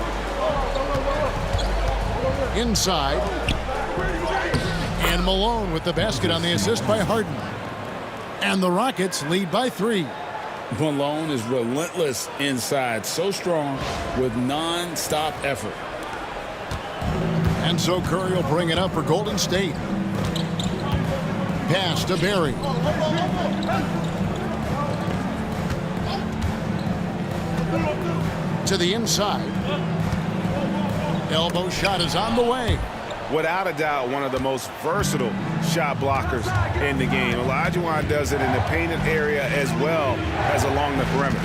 Inside. And Malone with the basket on the assist by Harden. And the Rockets lead by 3. Malone is relentless inside, so strong with non-stop effort. And so Curry will bring it up for Golden State. Pass to Barry. To the inside. Elbow shot is on the way. Without a doubt, one of the most versatile shot blockers in the game. Olajuwon does it in the painted area as well as along the perimeter.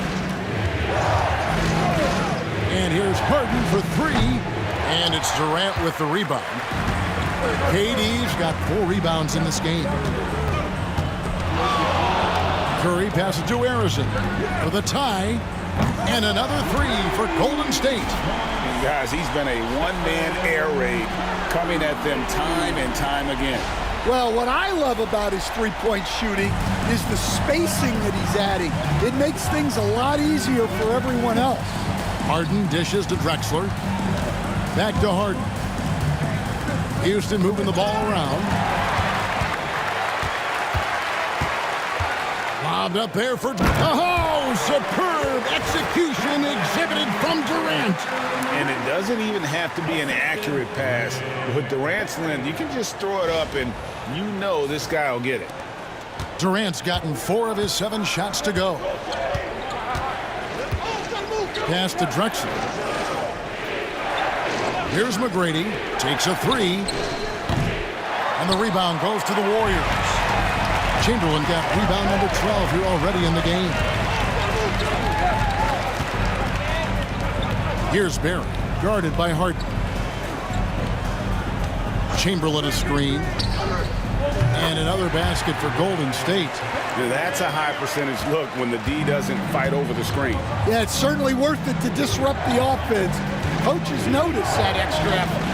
And here's Harden for 3. And it's Durant with the rebound. KD's got 4 rebounds in this game. Curry passes to Harrison for the tie. And another 3 for Golden State. Guys, he's been a one-man air raid coming at them time and time again. Well, what I love about his three-point shooting is the spacing that he's adding. It makes things a lot easier for everyone else. Harden dishes to Drexler. Back to Harden. Houston moving the ball around. Lobbed up there for... Oh, superb execution exhibited from Durant. And it doesn't even have to be an accurate pass. With Durant's length, you can just throw it up and you know this guy will get it. Durant's gotten 4 of his 7 shots to go. Pass to Drexler. Here's McGrady. Takes a 3. And the rebound goes to the Warriors. Chamberlain got rebound number 12 here already in the game. Here's Barry, guarded by Harden. Chamberlain a screen. And another basket for Golden State. That's a high percentage look when the D doesn't fight over the screen. Yeah, it's certainly worth it to disrupt the offense. Coaches notice that extra effort.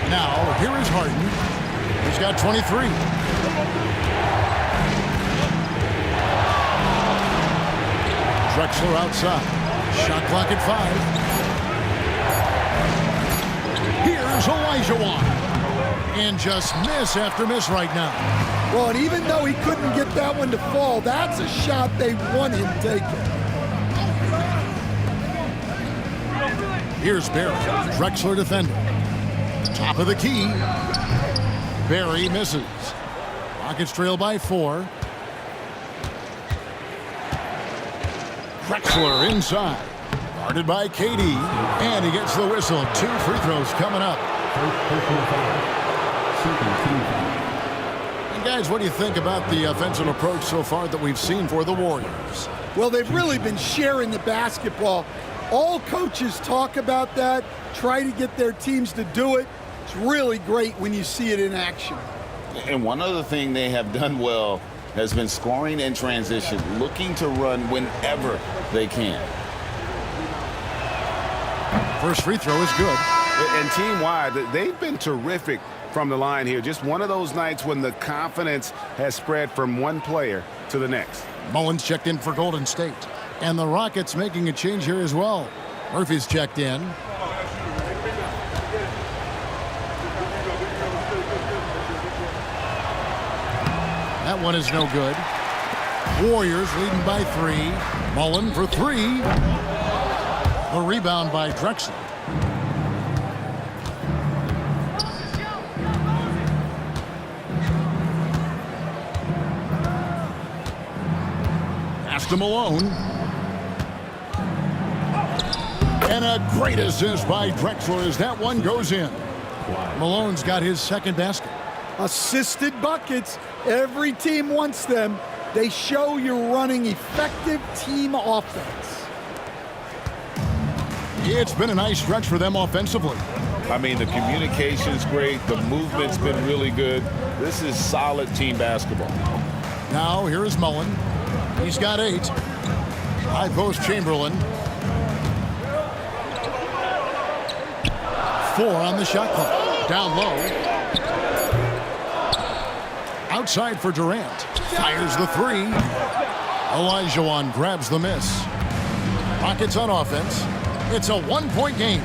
Now, here is Harden. He's got 23. Drexler outside. Shot clock at 5. Here's Olajuwon. And just miss after miss right now. Well, and even though he couldn't get that one to fall, that's a shot they want him taking. Here's Barry. Drexler defending. Top of the key. Barry misses. Rockets trail by 4. Drexler inside. Guarded by KD. And he gets the whistle. 2 free throws coming up. And guys, what do you think about the offensive approach so far that we've seen for the Warriors? Well, they've really been sharing the basketball. All coaches talk about that, try to get their teams to do it. It's really great when you see it in action. And one other thing they have done well has been scoring in transition, looking to run whenever they can. First free throw is good. And team-wide, they've been terrific from the line here. Just one of those nights when the confidence has spread from one player to the next. Mullins checked in for Golden State. And the Rockets making a change here as well. Murphy's checked in. That one is no good. Warriors leading by 3. Mullen for 3. The rebound by Drexler. Pass to Malone. And a great assist by Drexler as that one goes in. Malone's got his second basket. Assisted buckets. Every team wants them. They show you're running effective team offense. It's been a nice stretch for them offensively. I mean, the communication's great. The movement's been really good. This is solid team basketball. Now, here is Mullen. He's got 8. High post Chamberlain. 4 on the shot clock. Down low. outside for Durant. Fires the three. Olajuwon grabs the miss. Rockets on offense. It's a one-point game.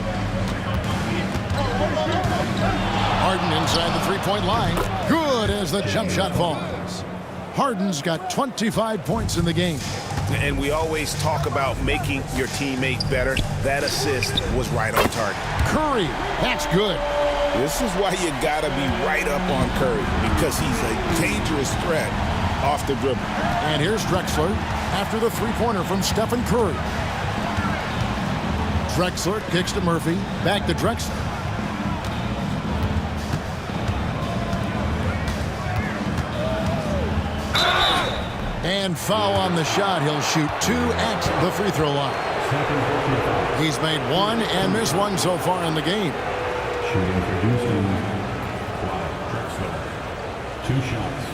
Harden inside the three-point line. Good as the jump shot falls. Harden's got 25 points in the game. And we always talk about making your teammate better. That assist was right on target. Curry, that's good. This is why you got to be right up on Curry, because he's a dangerous threat off the dribble. And here's Drexler after the three-pointer from Stephen Curry. Drexler kicks to Murphy. Back to Drexler. And foul on the shot. He'll shoot 2 at the free throw line. He's made 1 and missed 1 so far in the game. Shooting for Houston, Clyde Drexler. 2 shots.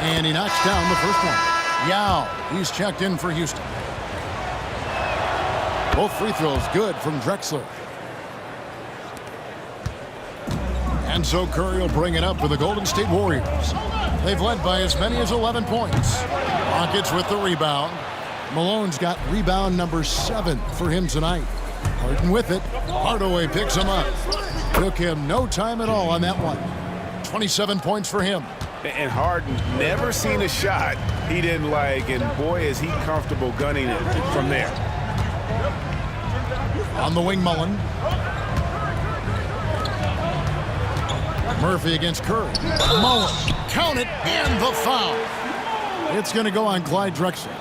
And he knocks down the first one. Yao, he's checked in for Houston. Both free throws good from Drexler. And so Curry will bring it up for the Golden State Warriors. They've led by as many as 11 points. Rockets with the rebound. Malone's got rebound number 7 for him tonight. Harden with it. Hardaway picks him up. Took him no time at all on that one. 27 points for him. And Harden never seen a shot he didn't like, and boy, is he comfortable gunning it from there. On the wing, Mullen. Murphy against Curry. Mullen, count it, and the foul. It's going to go on Clyde Drexler.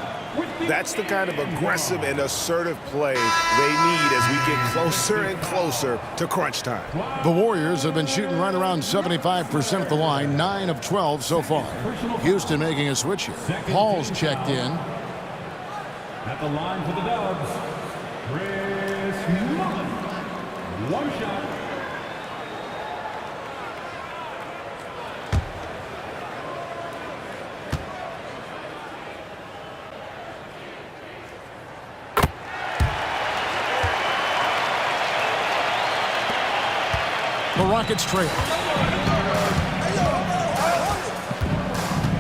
That's the kind of aggressive and assertive play they need as we get closer and closer to crunch time. The Warriors have been shooting right around 75% at the line, 9 of 12 so far. Houston making a switch here. Paul's checked in. At the line for the Dubs, Chris Mullen. 1 shot. The Rockets trail.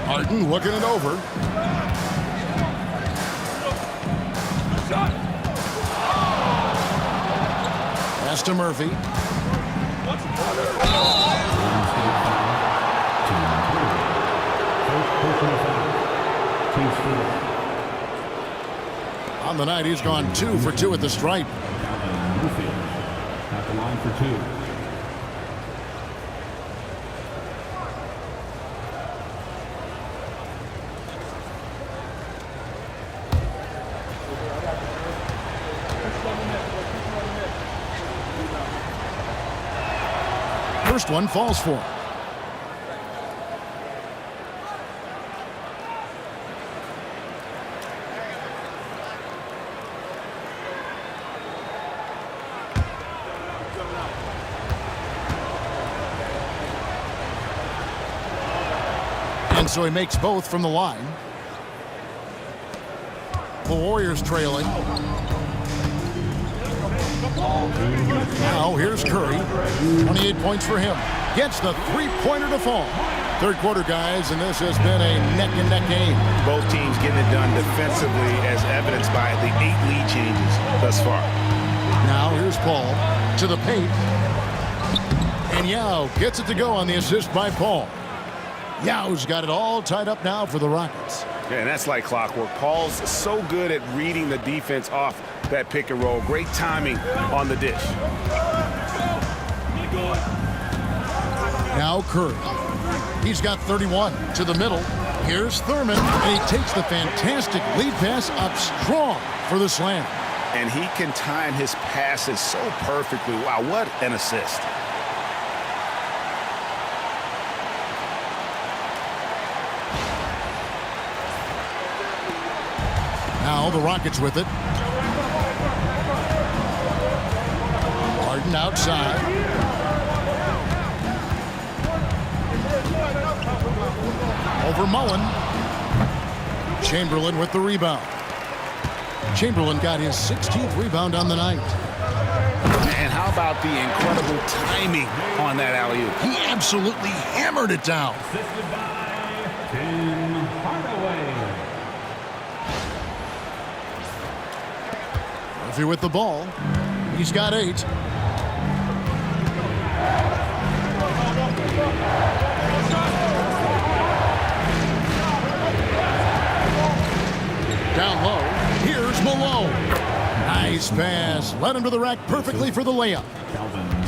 Harden looking it over. Pass to Murphy. On the night, he's gone 2 for 2 at the stripe. At the line for 2. First one falls for him. And so he makes both from the line. The Warriors trailing. Now here's Curry. 28 points for him. Gets the three-pointer to fall. Third quarter, guys, and this has been a neck-and-neck game. Both teams getting it done defensively, as evidenced by the 8 lead changes thus far. Now here's Paul to the paint. And Yao gets it to go on the assist by Paul. Yao's got it all tied up now for the Rockets. Yeah, and that's like clockwork. Paul's so good at reading the defense off that pick and roll. Great timing on the dish. Now Curry. He's got 31 to the middle. Here's Thurman, and he takes the fantastic lead pass up strong for the slam. And he can time his passes so perfectly. Wow, what an assist. Now the Rockets with it. Harden outside. Over Mullen. Chamberlain with the rebound. Chamberlain got his 16th rebound on the night. And how about the incredible timing on that alley-oop? He absolutely hammered it down. Assisted by Tim Hardaway. Murphy with the ball. He's got 8. Down low. Here's Malone. Nice pass. Led him to the rack perfectly for the layup.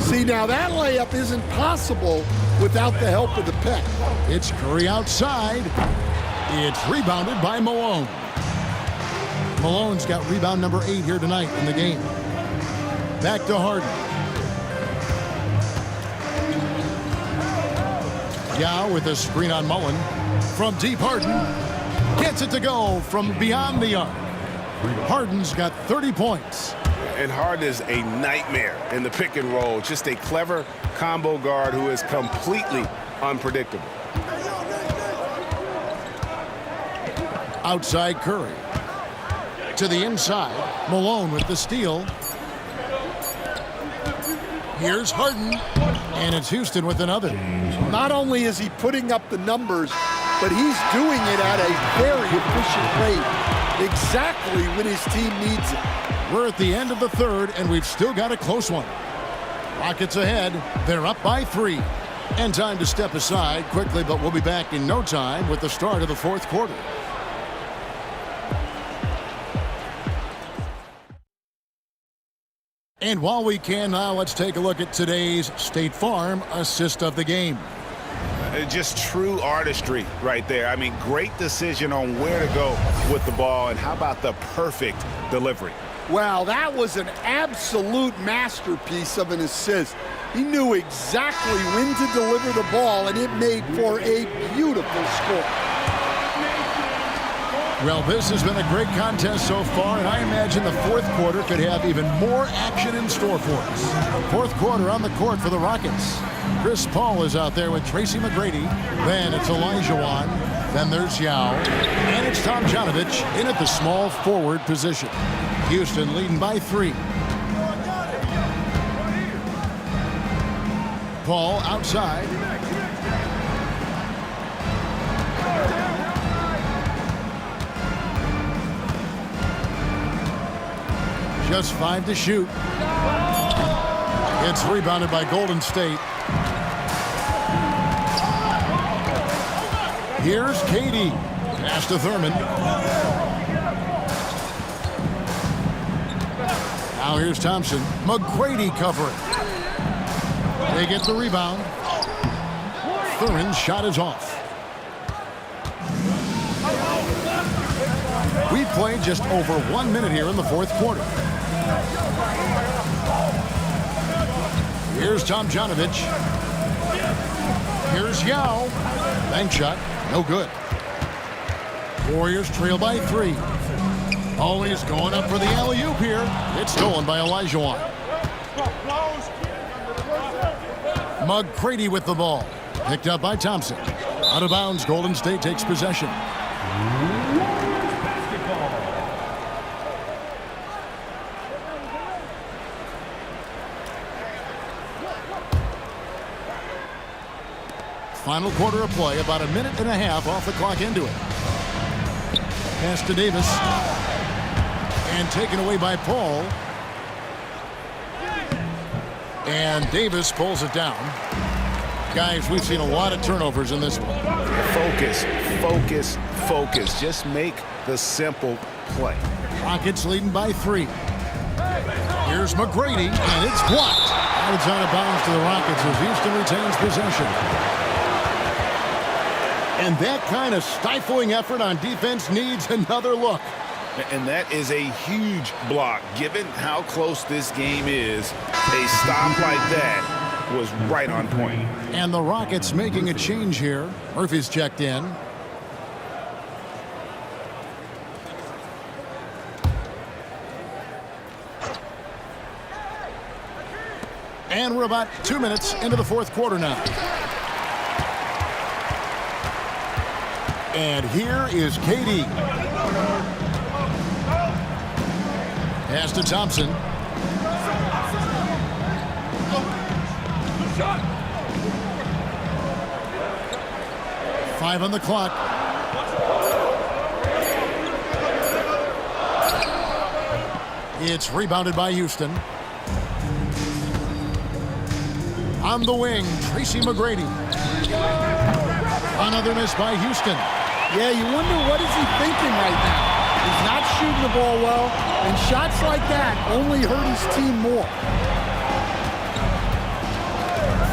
See, now that layup isn't possible without the help of the pick. It's Curry outside. It's rebounded by Malone. Malone's got rebound number 8 here tonight in the game. Back to Harden. Yao with a screen on Mullen. From deep, Harden gets it to go from beyond the arc. Harden's got 30 points. And Harden is a nightmare in the pick and roll. Just a clever combo guard who is completely unpredictable. Outside Curry. To the inside. Malone with the steal. Here's Harden. And it's Houston with another. Not only is he putting up the numbers, but he's doing it at a very efficient rate. Exactly when his team needs it. We're at the end of the third, and we've still got a close one. Rockets ahead. They're up by 3. And time to step aside quickly, but we'll be back in no time with the start of the fourth quarter. And while we can now, let's take a look at today's State Farm assist of the game. Just true artistry right there. I mean, great decision on where to go with the ball, and how about the perfect delivery? Wow, that was an absolute masterpiece of an assist. He knew exactly when to deliver the ball, and it made for a beautiful score. Well, this has been a great contest so far, and I imagine the fourth quarter could have even more action in store for us. Fourth quarter on the court for the Rockets. Chris Paul is out there with Tracy McGrady. Then it's Elijah Wan. Then there's Yao. And it's Tomjanovich in at the small forward position. Houston leading by 3. Paul outside. Just 5 to shoot. It's rebounded by Golden State. Here's Katie. Pass to Thurman. Now here's Thompson. McGrady covering. They get the rebound. Thurman's shot is off. We played just over 1 minute here in the fourth quarter. Here's Tomjanovich. Here's Yao. Bank shot. No good. Warriors trail by 3. Always going up for the alley-oop here. It's stolen by Elijah Wan. McGrady with the ball. Picked up by Thompson. Out of bounds, Golden State takes possession. Final quarter of play, about a minute and a half off the clock into it. Pass to Davis. And taken away by Paul. And Davis pulls it down. Guys, we've seen a lot of turnovers in this one. Focus, focus, focus. Just make the simple play. Rockets leading by 3. Here's McGrady, and it's blocked. And it's out of bounds to the Rockets as Houston retains possession. And that kind of stifling effort on defense needs another look. And that is a huge block. Given how close this game is, a stop like that was right on point. And the Rockets making a change here. Murphy's checked in. And we're about 2 minutes into the fourth quarter now. And here is KD. Pass to Thompson. Five on the clock. It's rebounded by Houston. On the wing, Tracy McGrady. Another miss by Houston. Yeah, you wonder what is he thinking right now. He's not shooting the ball well, and shots like that only hurt his team more.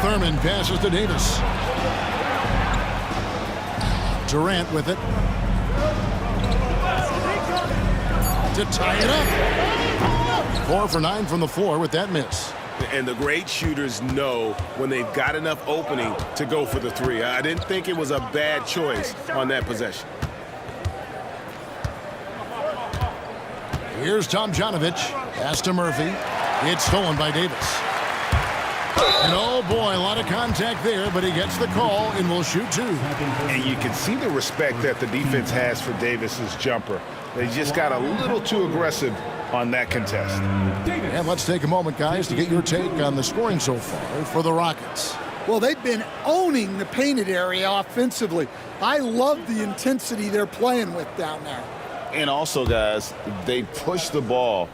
Thurman passes to Davis. Durant with it. To tie it up. 4 for 9 from the floor with that miss. And the great shooters know when they've got enough opening to go for the three. I didn't think it was a bad choice on that possession. Here's Tomjanovich. Pass to Murphy. It's stolen by Davis. And oh boy, a lot of contact there, but he gets the call and will shoot 2. And you can see the respect that the defense has for Davis's jumper. They just got a little too aggressive on that contest. And let's take a moment, guys, to get your take on the scoring so far for the Rockets. Well, they've been owning the painted area offensively. I love the intensity they're playing with down there. And also, guys, they push the ball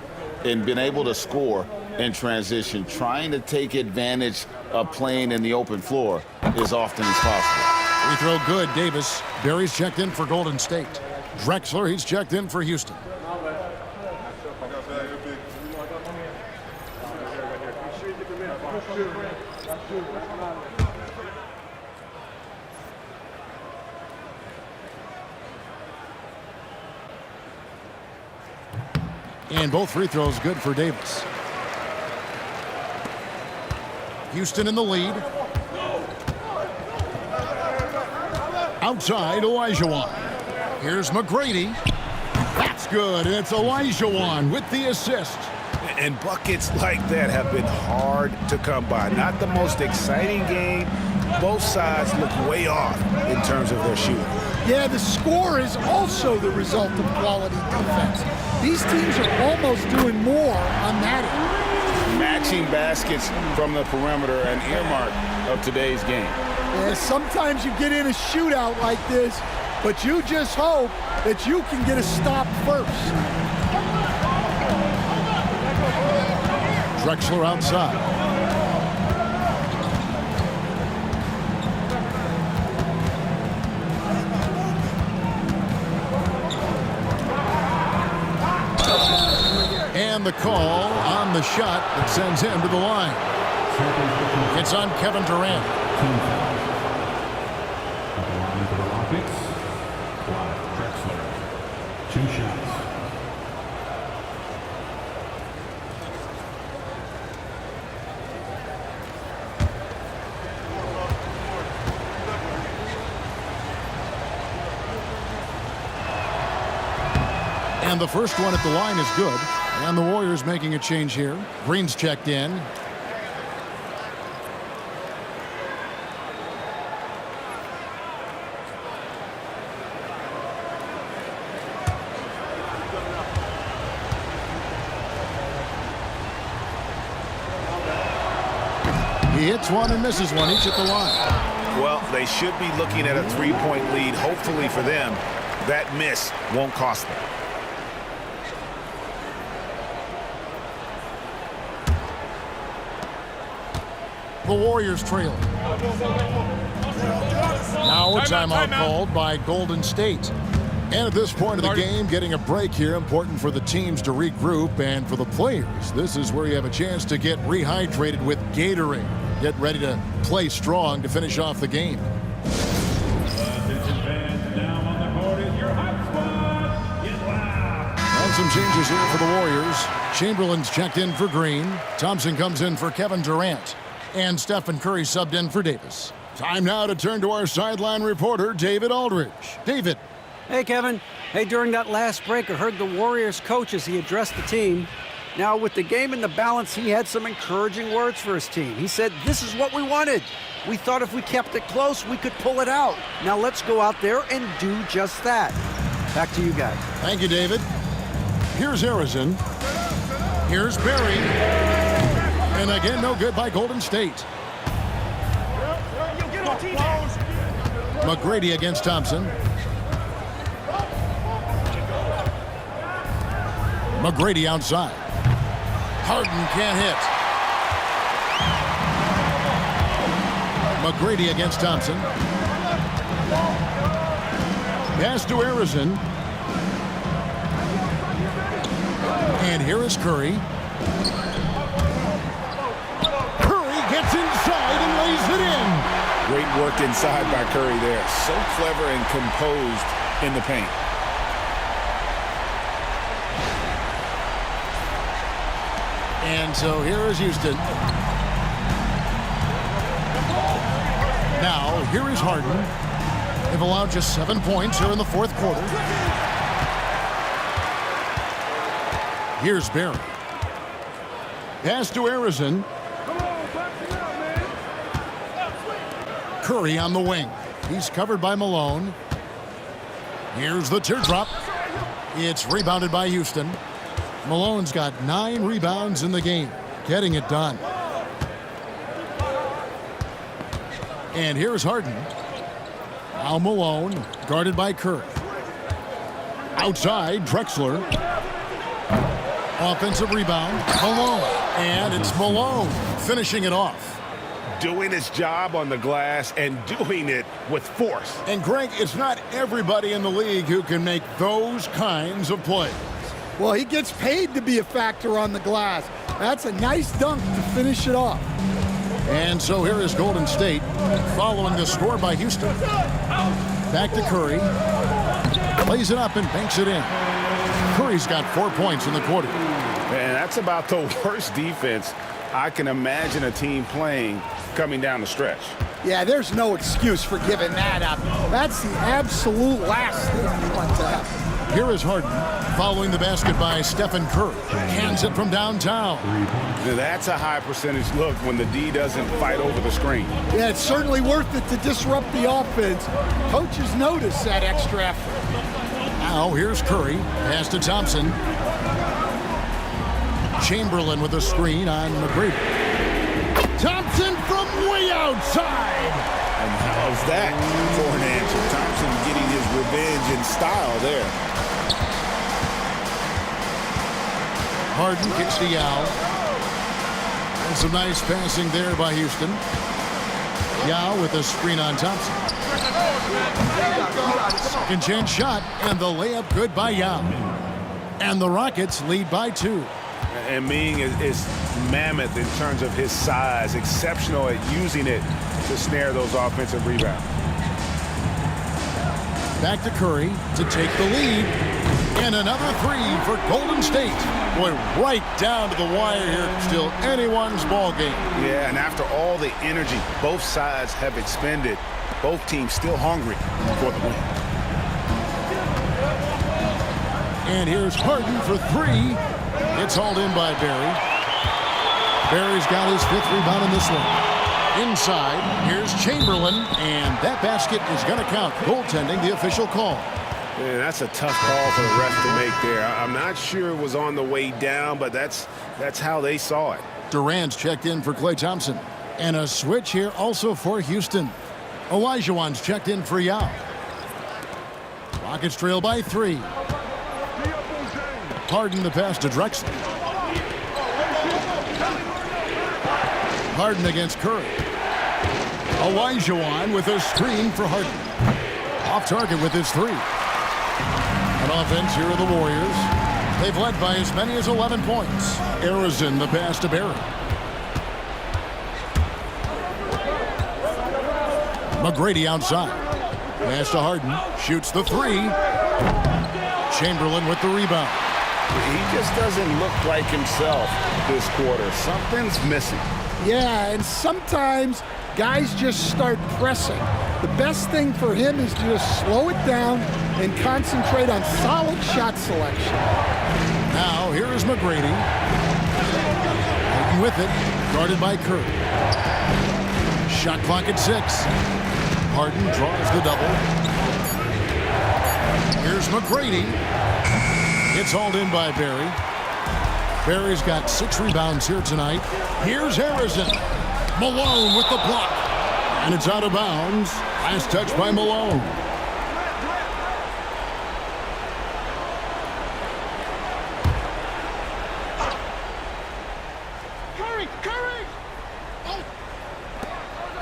and been able to score in transition, trying to take advantage of playing in the open floor as often as possible. Free throw good, Davis. Barry's checked in for Golden State. Drexler, he's checked in for Houston. And both free throws good for Davis. Houston in the lead. Outside, Olajuwon. Here's McGrady. That's good. It's Olajuwon with the assist. And buckets like that have been hard to come by. Not the most exciting game. Both sides look way off in terms of their shooting. Yeah, the score is also the result of quality defense. These teams are almost doing more on that end. Matching baskets from the perimeter, an earmark of today's game. Yeah, sometimes you get in a shootout like this, but you just hope that you can get a stop first. Drexler outside. And the call on the shot that sends him to the line. It's on Kevin Durant. Drexler, 2 shots. And the first one at the line is good. And the Warriors making a change here. Green's checked in. He hits one and misses one, each at the line. Well, they should be looking at a 3-point lead. Hopefully for them, that miss won't cost them. The Warriors trailing. Now a timeout called by Golden State. And at this point of the game, getting a break here, important for the teams to regroup, and for the players, this is where you have a chance to get rehydrated with Gatorade. Get ready to play strong to finish off the game. And some changes here for the Warriors. Chamberlain's checked in for Green. Thompson comes in for Kevin Durant. And Stephen Curry subbed in for Davis. Time now to turn to our sideline reporter, David Aldridge. David. Hey, Kevin. Hey, during that last break, I heard the Warriors coach as he addressed the team. Now, with the game in the balance, he had some encouraging words for his team. He said, "This is what we wanted. We thought if we kept it close, we could pull it out. Now let's go out there and do just that." Back to you guys. Thank you, David. Here's Harrison. Here's Berry. And again, no good by Golden State. McGrady against Thompson. McGrady outside. Harden can't hit. McGrady against Thompson. Pass to Harrison. And here is Curry. Curry gets inside and lays it in. Great work inside by Curry there. So clever and composed in the paint. And so here is Houston. Now, here is Harden. They've allowed just 7 points here in the fourth quarter. Here's Berry. Pass to Harrison. Curry on the wing. He's covered by Malone. Here's the teardrop. It's rebounded by Houston. Malone's got 9 rebounds in the game, getting it done. And here's Harden. Now Malone, guarded by Curry. Outside, Drexler. Offensive rebound, Malone. And it's Malone finishing it off. Doing his job on the glass and doing it with force. And Greg, it's not everybody in the league who can make those kinds of plays. Well, he gets paid to be a factor on the glass. That's a nice dunk to finish it off. And so here is Golden State following the score by Houston. Back to Curry. Lays it up and banks it in. Curry's got 4 points in the quarter. And that's about the worst defense I can imagine a team playing coming down the stretch. Yeah, there's no excuse for giving that up. That's the absolute last thing you want to happen. Here is Harden following the basket by Stephen Curry. Hands it from downtown. That's a high percentage look when the D doesn't fight over the screen. Yeah, it's certainly worth it to disrupt the offense. Coaches notice that extra effort. Now here's Curry. Pass to Thompson. Chamberlain with a screen on McGrady. Thompson from way outside. And how's that for an answer? Thompson getting his revenge in style there. Harden kicks to Yao. And some nice passing there by Houston. Yao with a screen on Thompson. Second chance shot, and the layup good by Yao. And the Rockets lead by 2. And Ming is mammoth in terms of his size, exceptional at using it to snare those offensive rebounds. Back to Curry to take the lead. And another 3 for Golden State. Boy, right down to the wire here. Still anyone's ball game. Yeah, and after all the energy both sides have expended, both teams still hungry for the win. And here's Harden for 3. It's hauled in by Berry. Berry's got his 5th rebound in this one. Inside, here's Chamberlain, and that basket is going to count. Goaltending, the official call. Man, that's a tough call for the ref to make there. I'm not sure it was on the way down, but that's how they saw it. Durant's checked in for Klay Thompson. And a switch here also for Houston. Olajuwon's checked in for Yao. Rockets trail by 3. Harden the pass to Drexler. Harden against Curry. Olajuwon with a screen for Harden. Off target with his 3. On offense, here are the Warriors. They've led by as many as 11 points. Harrison the pass to Barry. McGrady outside. Pass to Harden. Shoots the 3. Chamberlain with the rebound. He just doesn't look like himself this quarter. Something's missing. Yeah, and sometimes guys just start pressing. The best thing for him is to just slow it down and concentrate on solid shot selection. Now, here is McGrady. Harden with it, guarded by Curry. Shot clock at 6. Harden draws the double. Here's McGrady. It's hauled in by Barry. Barry's got 6 rebounds here tonight. Here's Harrison. Malone with the block. And it's out of bounds. Last touch by Malone.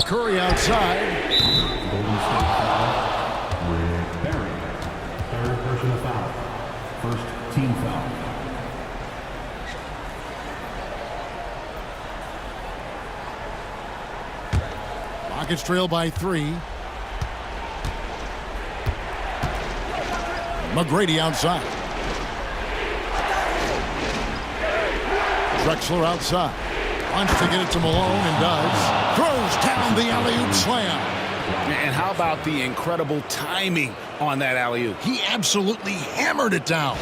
Curry outside. Golden State foul. Rick Barry. Third personal foul. First team foul. Rockets trail by 3. McGrady outside. Drexler outside. Wants to get it to Malone and does. Throws down the alley-oop slam. And how about the incredible timing on that alley-oop? He absolutely hammered it down.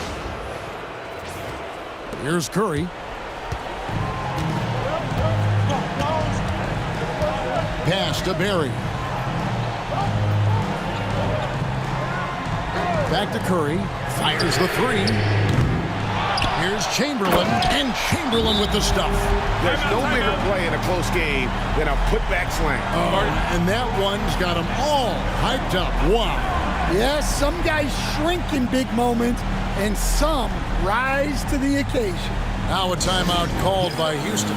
Here's Curry. Pass to Barry. Back to Curry. Fires the 3. Here's Chamberlain, and Chamberlain with the stuff. There's no bigger play in a close game than a putback slam. And that one's got them all hyped up. Wow. Yes, some guys shrink in big moments, and some rise to the occasion. Now a timeout called by Houston.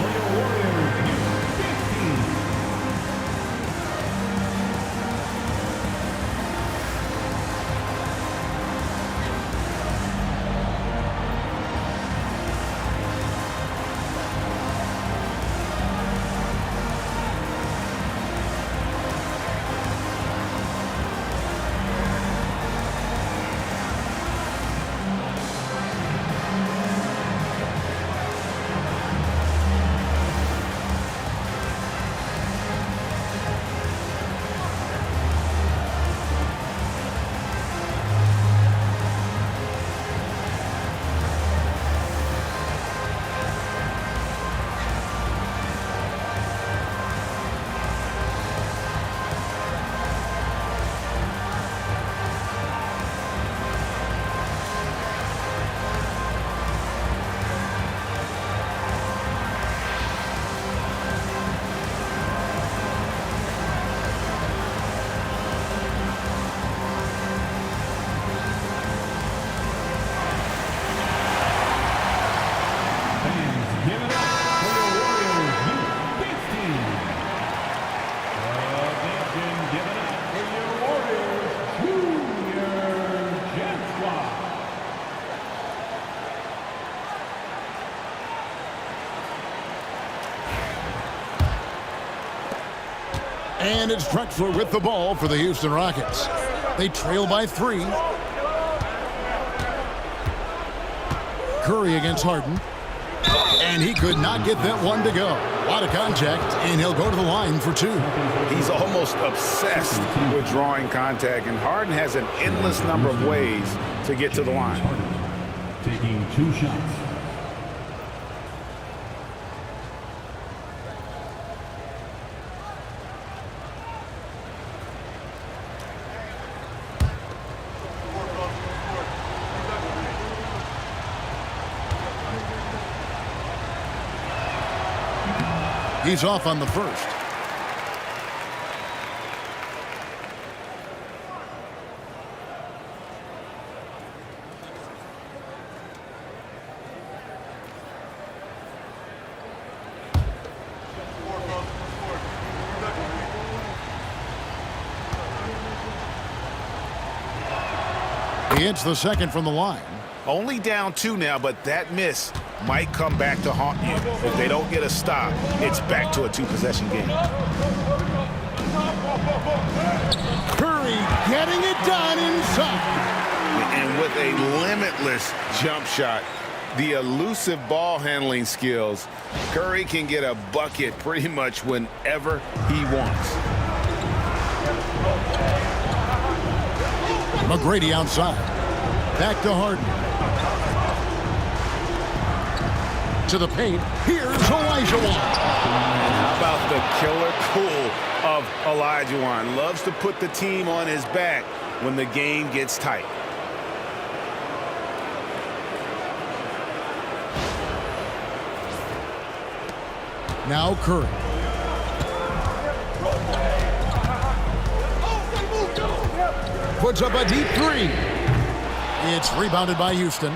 And it's Drexler with the ball for the Houston Rockets. They trail by 3. Curry against Harden. And he could not get that one to go. A lot of contact, and he'll go to the line for 2. He's almost obsessed with drawing contact, and Harden has an endless number of ways to get to the line. Taking 2 shots. He's off on the first. He hits the second from the line. Only down 2 now, but that miss might come back to haunt you. If they don't get a stop, it's back to a 2-possession game. Curry getting it done inside. And with a limitless jump shot, the elusive ball handling skills, Curry can get a bucket pretty much whenever he wants. McGrady outside. Back to Harden. To the paint, here's Olajuwon. How about the killer cool of Olajuwon? Loves to put the team on his back when the game gets tight. Now Curry. Puts up a deep three. It's rebounded by Houston.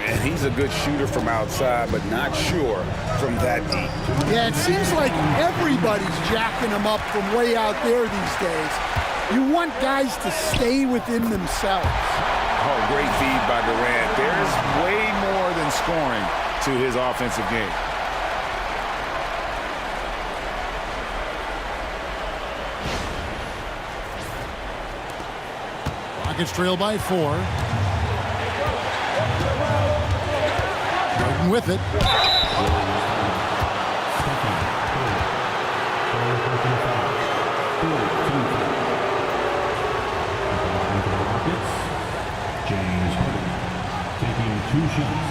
And he's a good shooter from outside, but not sure from that deep. Yeah, it seems like everybody's jacking him up from way out there these days. You want guys to stay within themselves. Oh, great feed by Durant. There's way more than scoring to his offensive game. Rockets trail by 4. Harden with it. James Harden taking 2 shots.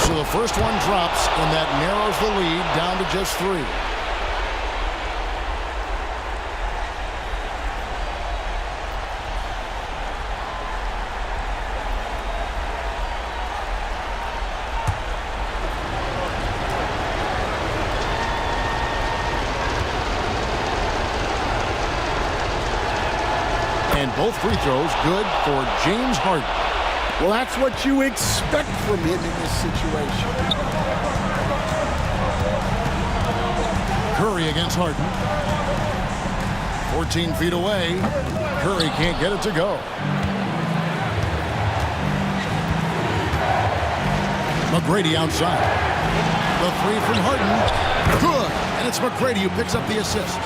So the first one drops, and that narrows the lead down to just 3. And both free throws good for James Harden. Well, that's what you expect from him in this situation. Curry against Harden. 14 feet away. Curry can't get it to go. McGrady outside. The 3 from Harden. Good. And it's McGrady who picks up the assist.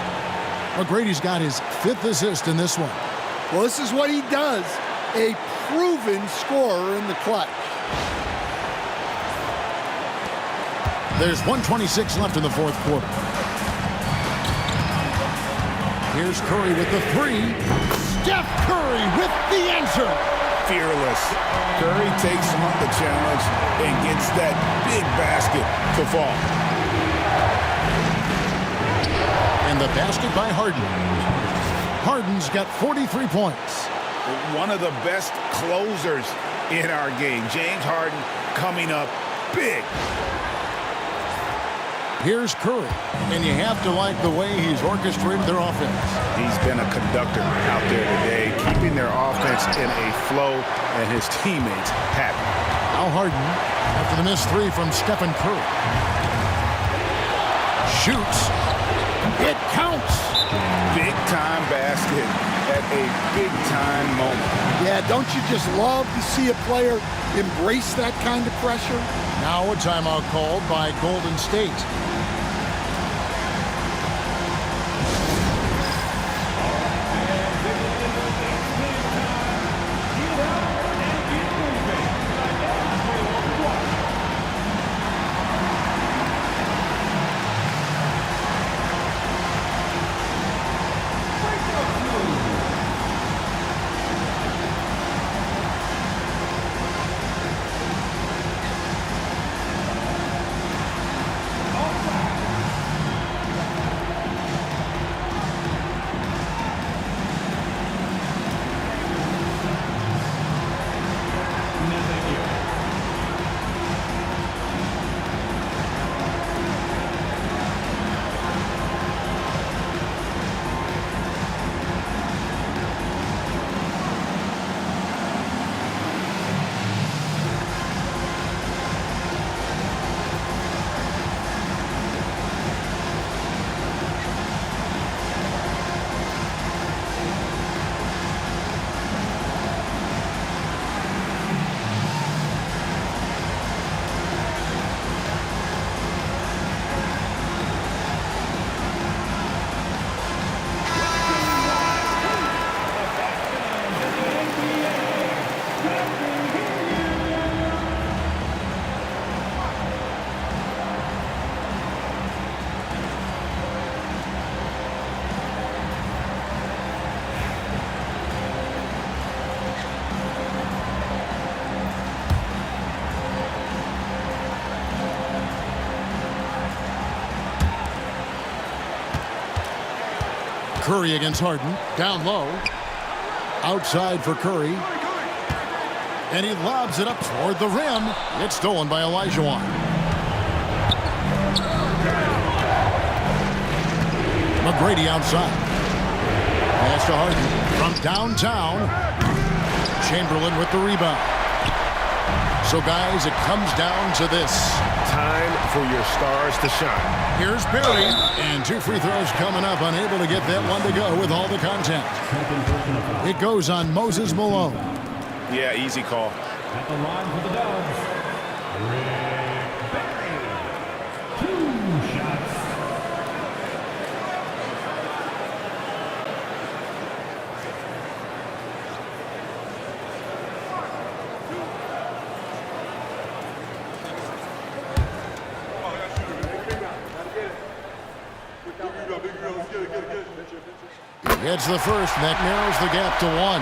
McGrady's got his 5th assist in this one. Well, this is what he does. A proven scorer in the clutch. There's 1:26 left in the 4th quarter. Here's Curry with the 3. Steph Curry with the answer. Fearless. Curry takes on the challenge and gets that big basket to fall. And the basket by Harden. Harden's got 43 points. One of the best closers in our game. James Harden coming up big. Here's Curry, and you have to like the way he's orchestrated their offense. He's been a conductor out there today, keeping their offense in a flow and his teammates happy. Now Harden, after the missed 3 from Stephen Curry. Shoots. It counts. Big-time basket at a big-time moment. Yeah, don't you just love to see a player embrace that kind of pressure? Now a timeout called by Golden State. Curry against Harden. Down low. Outside for Curry. And he lobs it up toward the rim. It's stolen by Olajuwon. McGrady outside. Pass to Harden from downtown. Chamberlain with the rebound. So, guys, it comes down to this. Time for your stars to shine. Here's Barry. And 2 free throws coming up. Unable to get that one to go with all the contact. It goes on Moses Malone. Yeah, easy call. At the line for the Dubs, Rick Barry. 2 shots. He gets the first, and that narrows the gap to 1.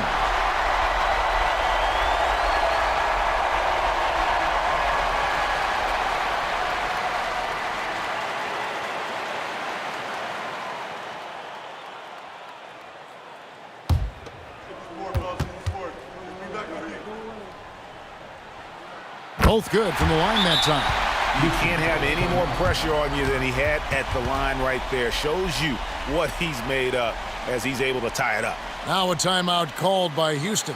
Both good from the line that time. You can't have any more pressure on you than he had at the line right there. Shows you what he's made up as he's able to tie it up. Now a timeout called by Houston.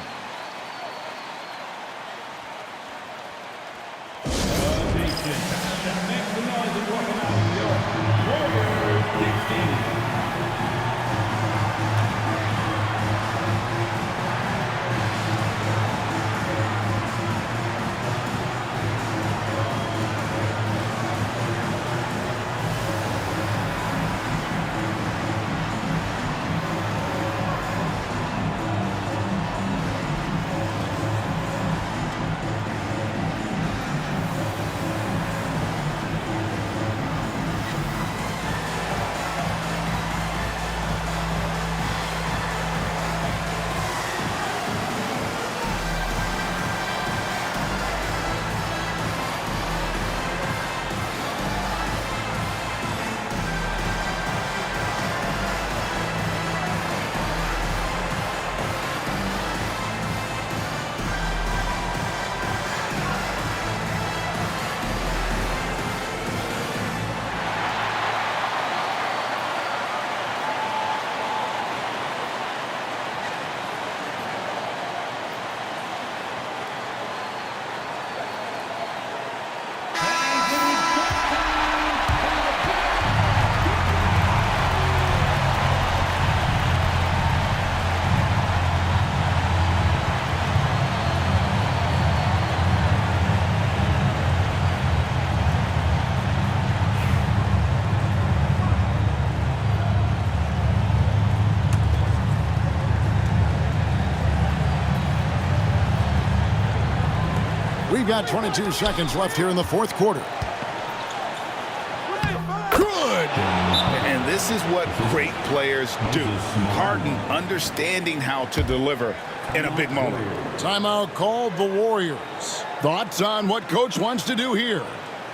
We've got 22 seconds left here in the fourth quarter. Good! And this is what great players do. Harden understanding how to deliver in a big moment. Timeout called the Warriors. Thoughts on what Coach wants to do here?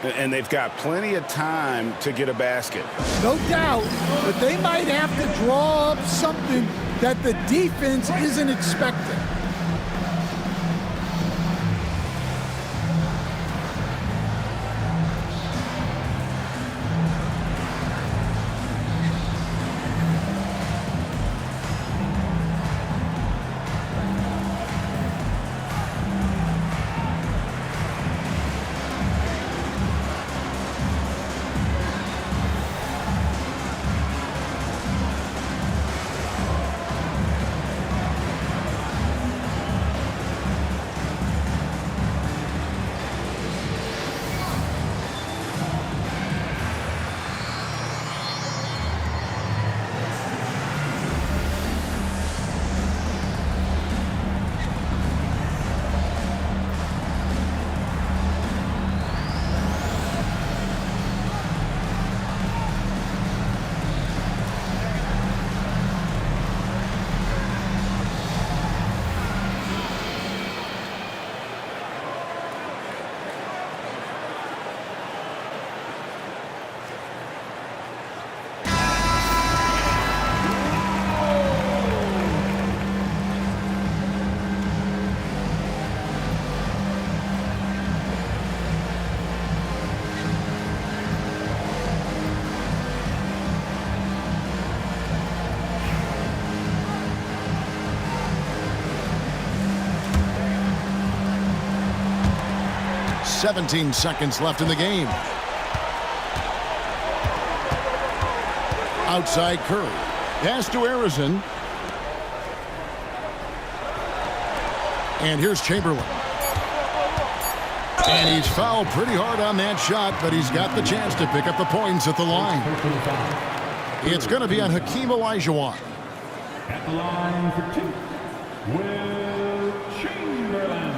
And they've got plenty of time to get a basket. No doubt, but they might have to draw up something that the defense isn't expecting. 17 seconds left in the game. Outside Curry. Pass to Arizin. And here's Chamberlain. And he's fouled pretty hard on that shot, but he's got the chance to pick up the points at the line. It's going to be on Hakeem Olajuwon. At the line for 2, Will Chamberlain.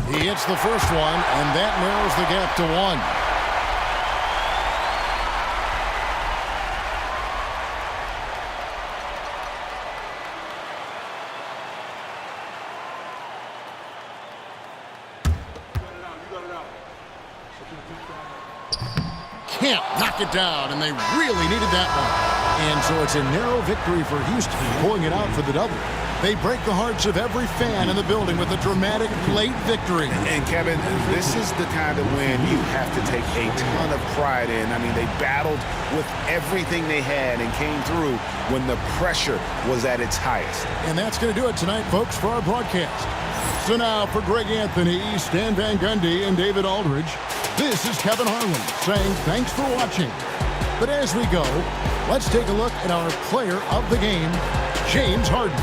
He hits the first one, and that narrows the gap to 1. Can't knock it down, and they really needed that one. And so it's a narrow victory for Houston, pulling it out for the double. They break the hearts of every fan in the building with a dramatic late victory. And Kevin, this is the kind of win you have to take a ton of pride in. I mean, they battled with everything they had and came through when the pressure was at its highest. And that's going to do it tonight, folks, for our broadcast. So now for Greg Anthony, Stan Van Gundy, and David Aldridge, this is Kevin Harlan saying thanks for watching. But as we go, let's take a look at our player of the game, James Harden.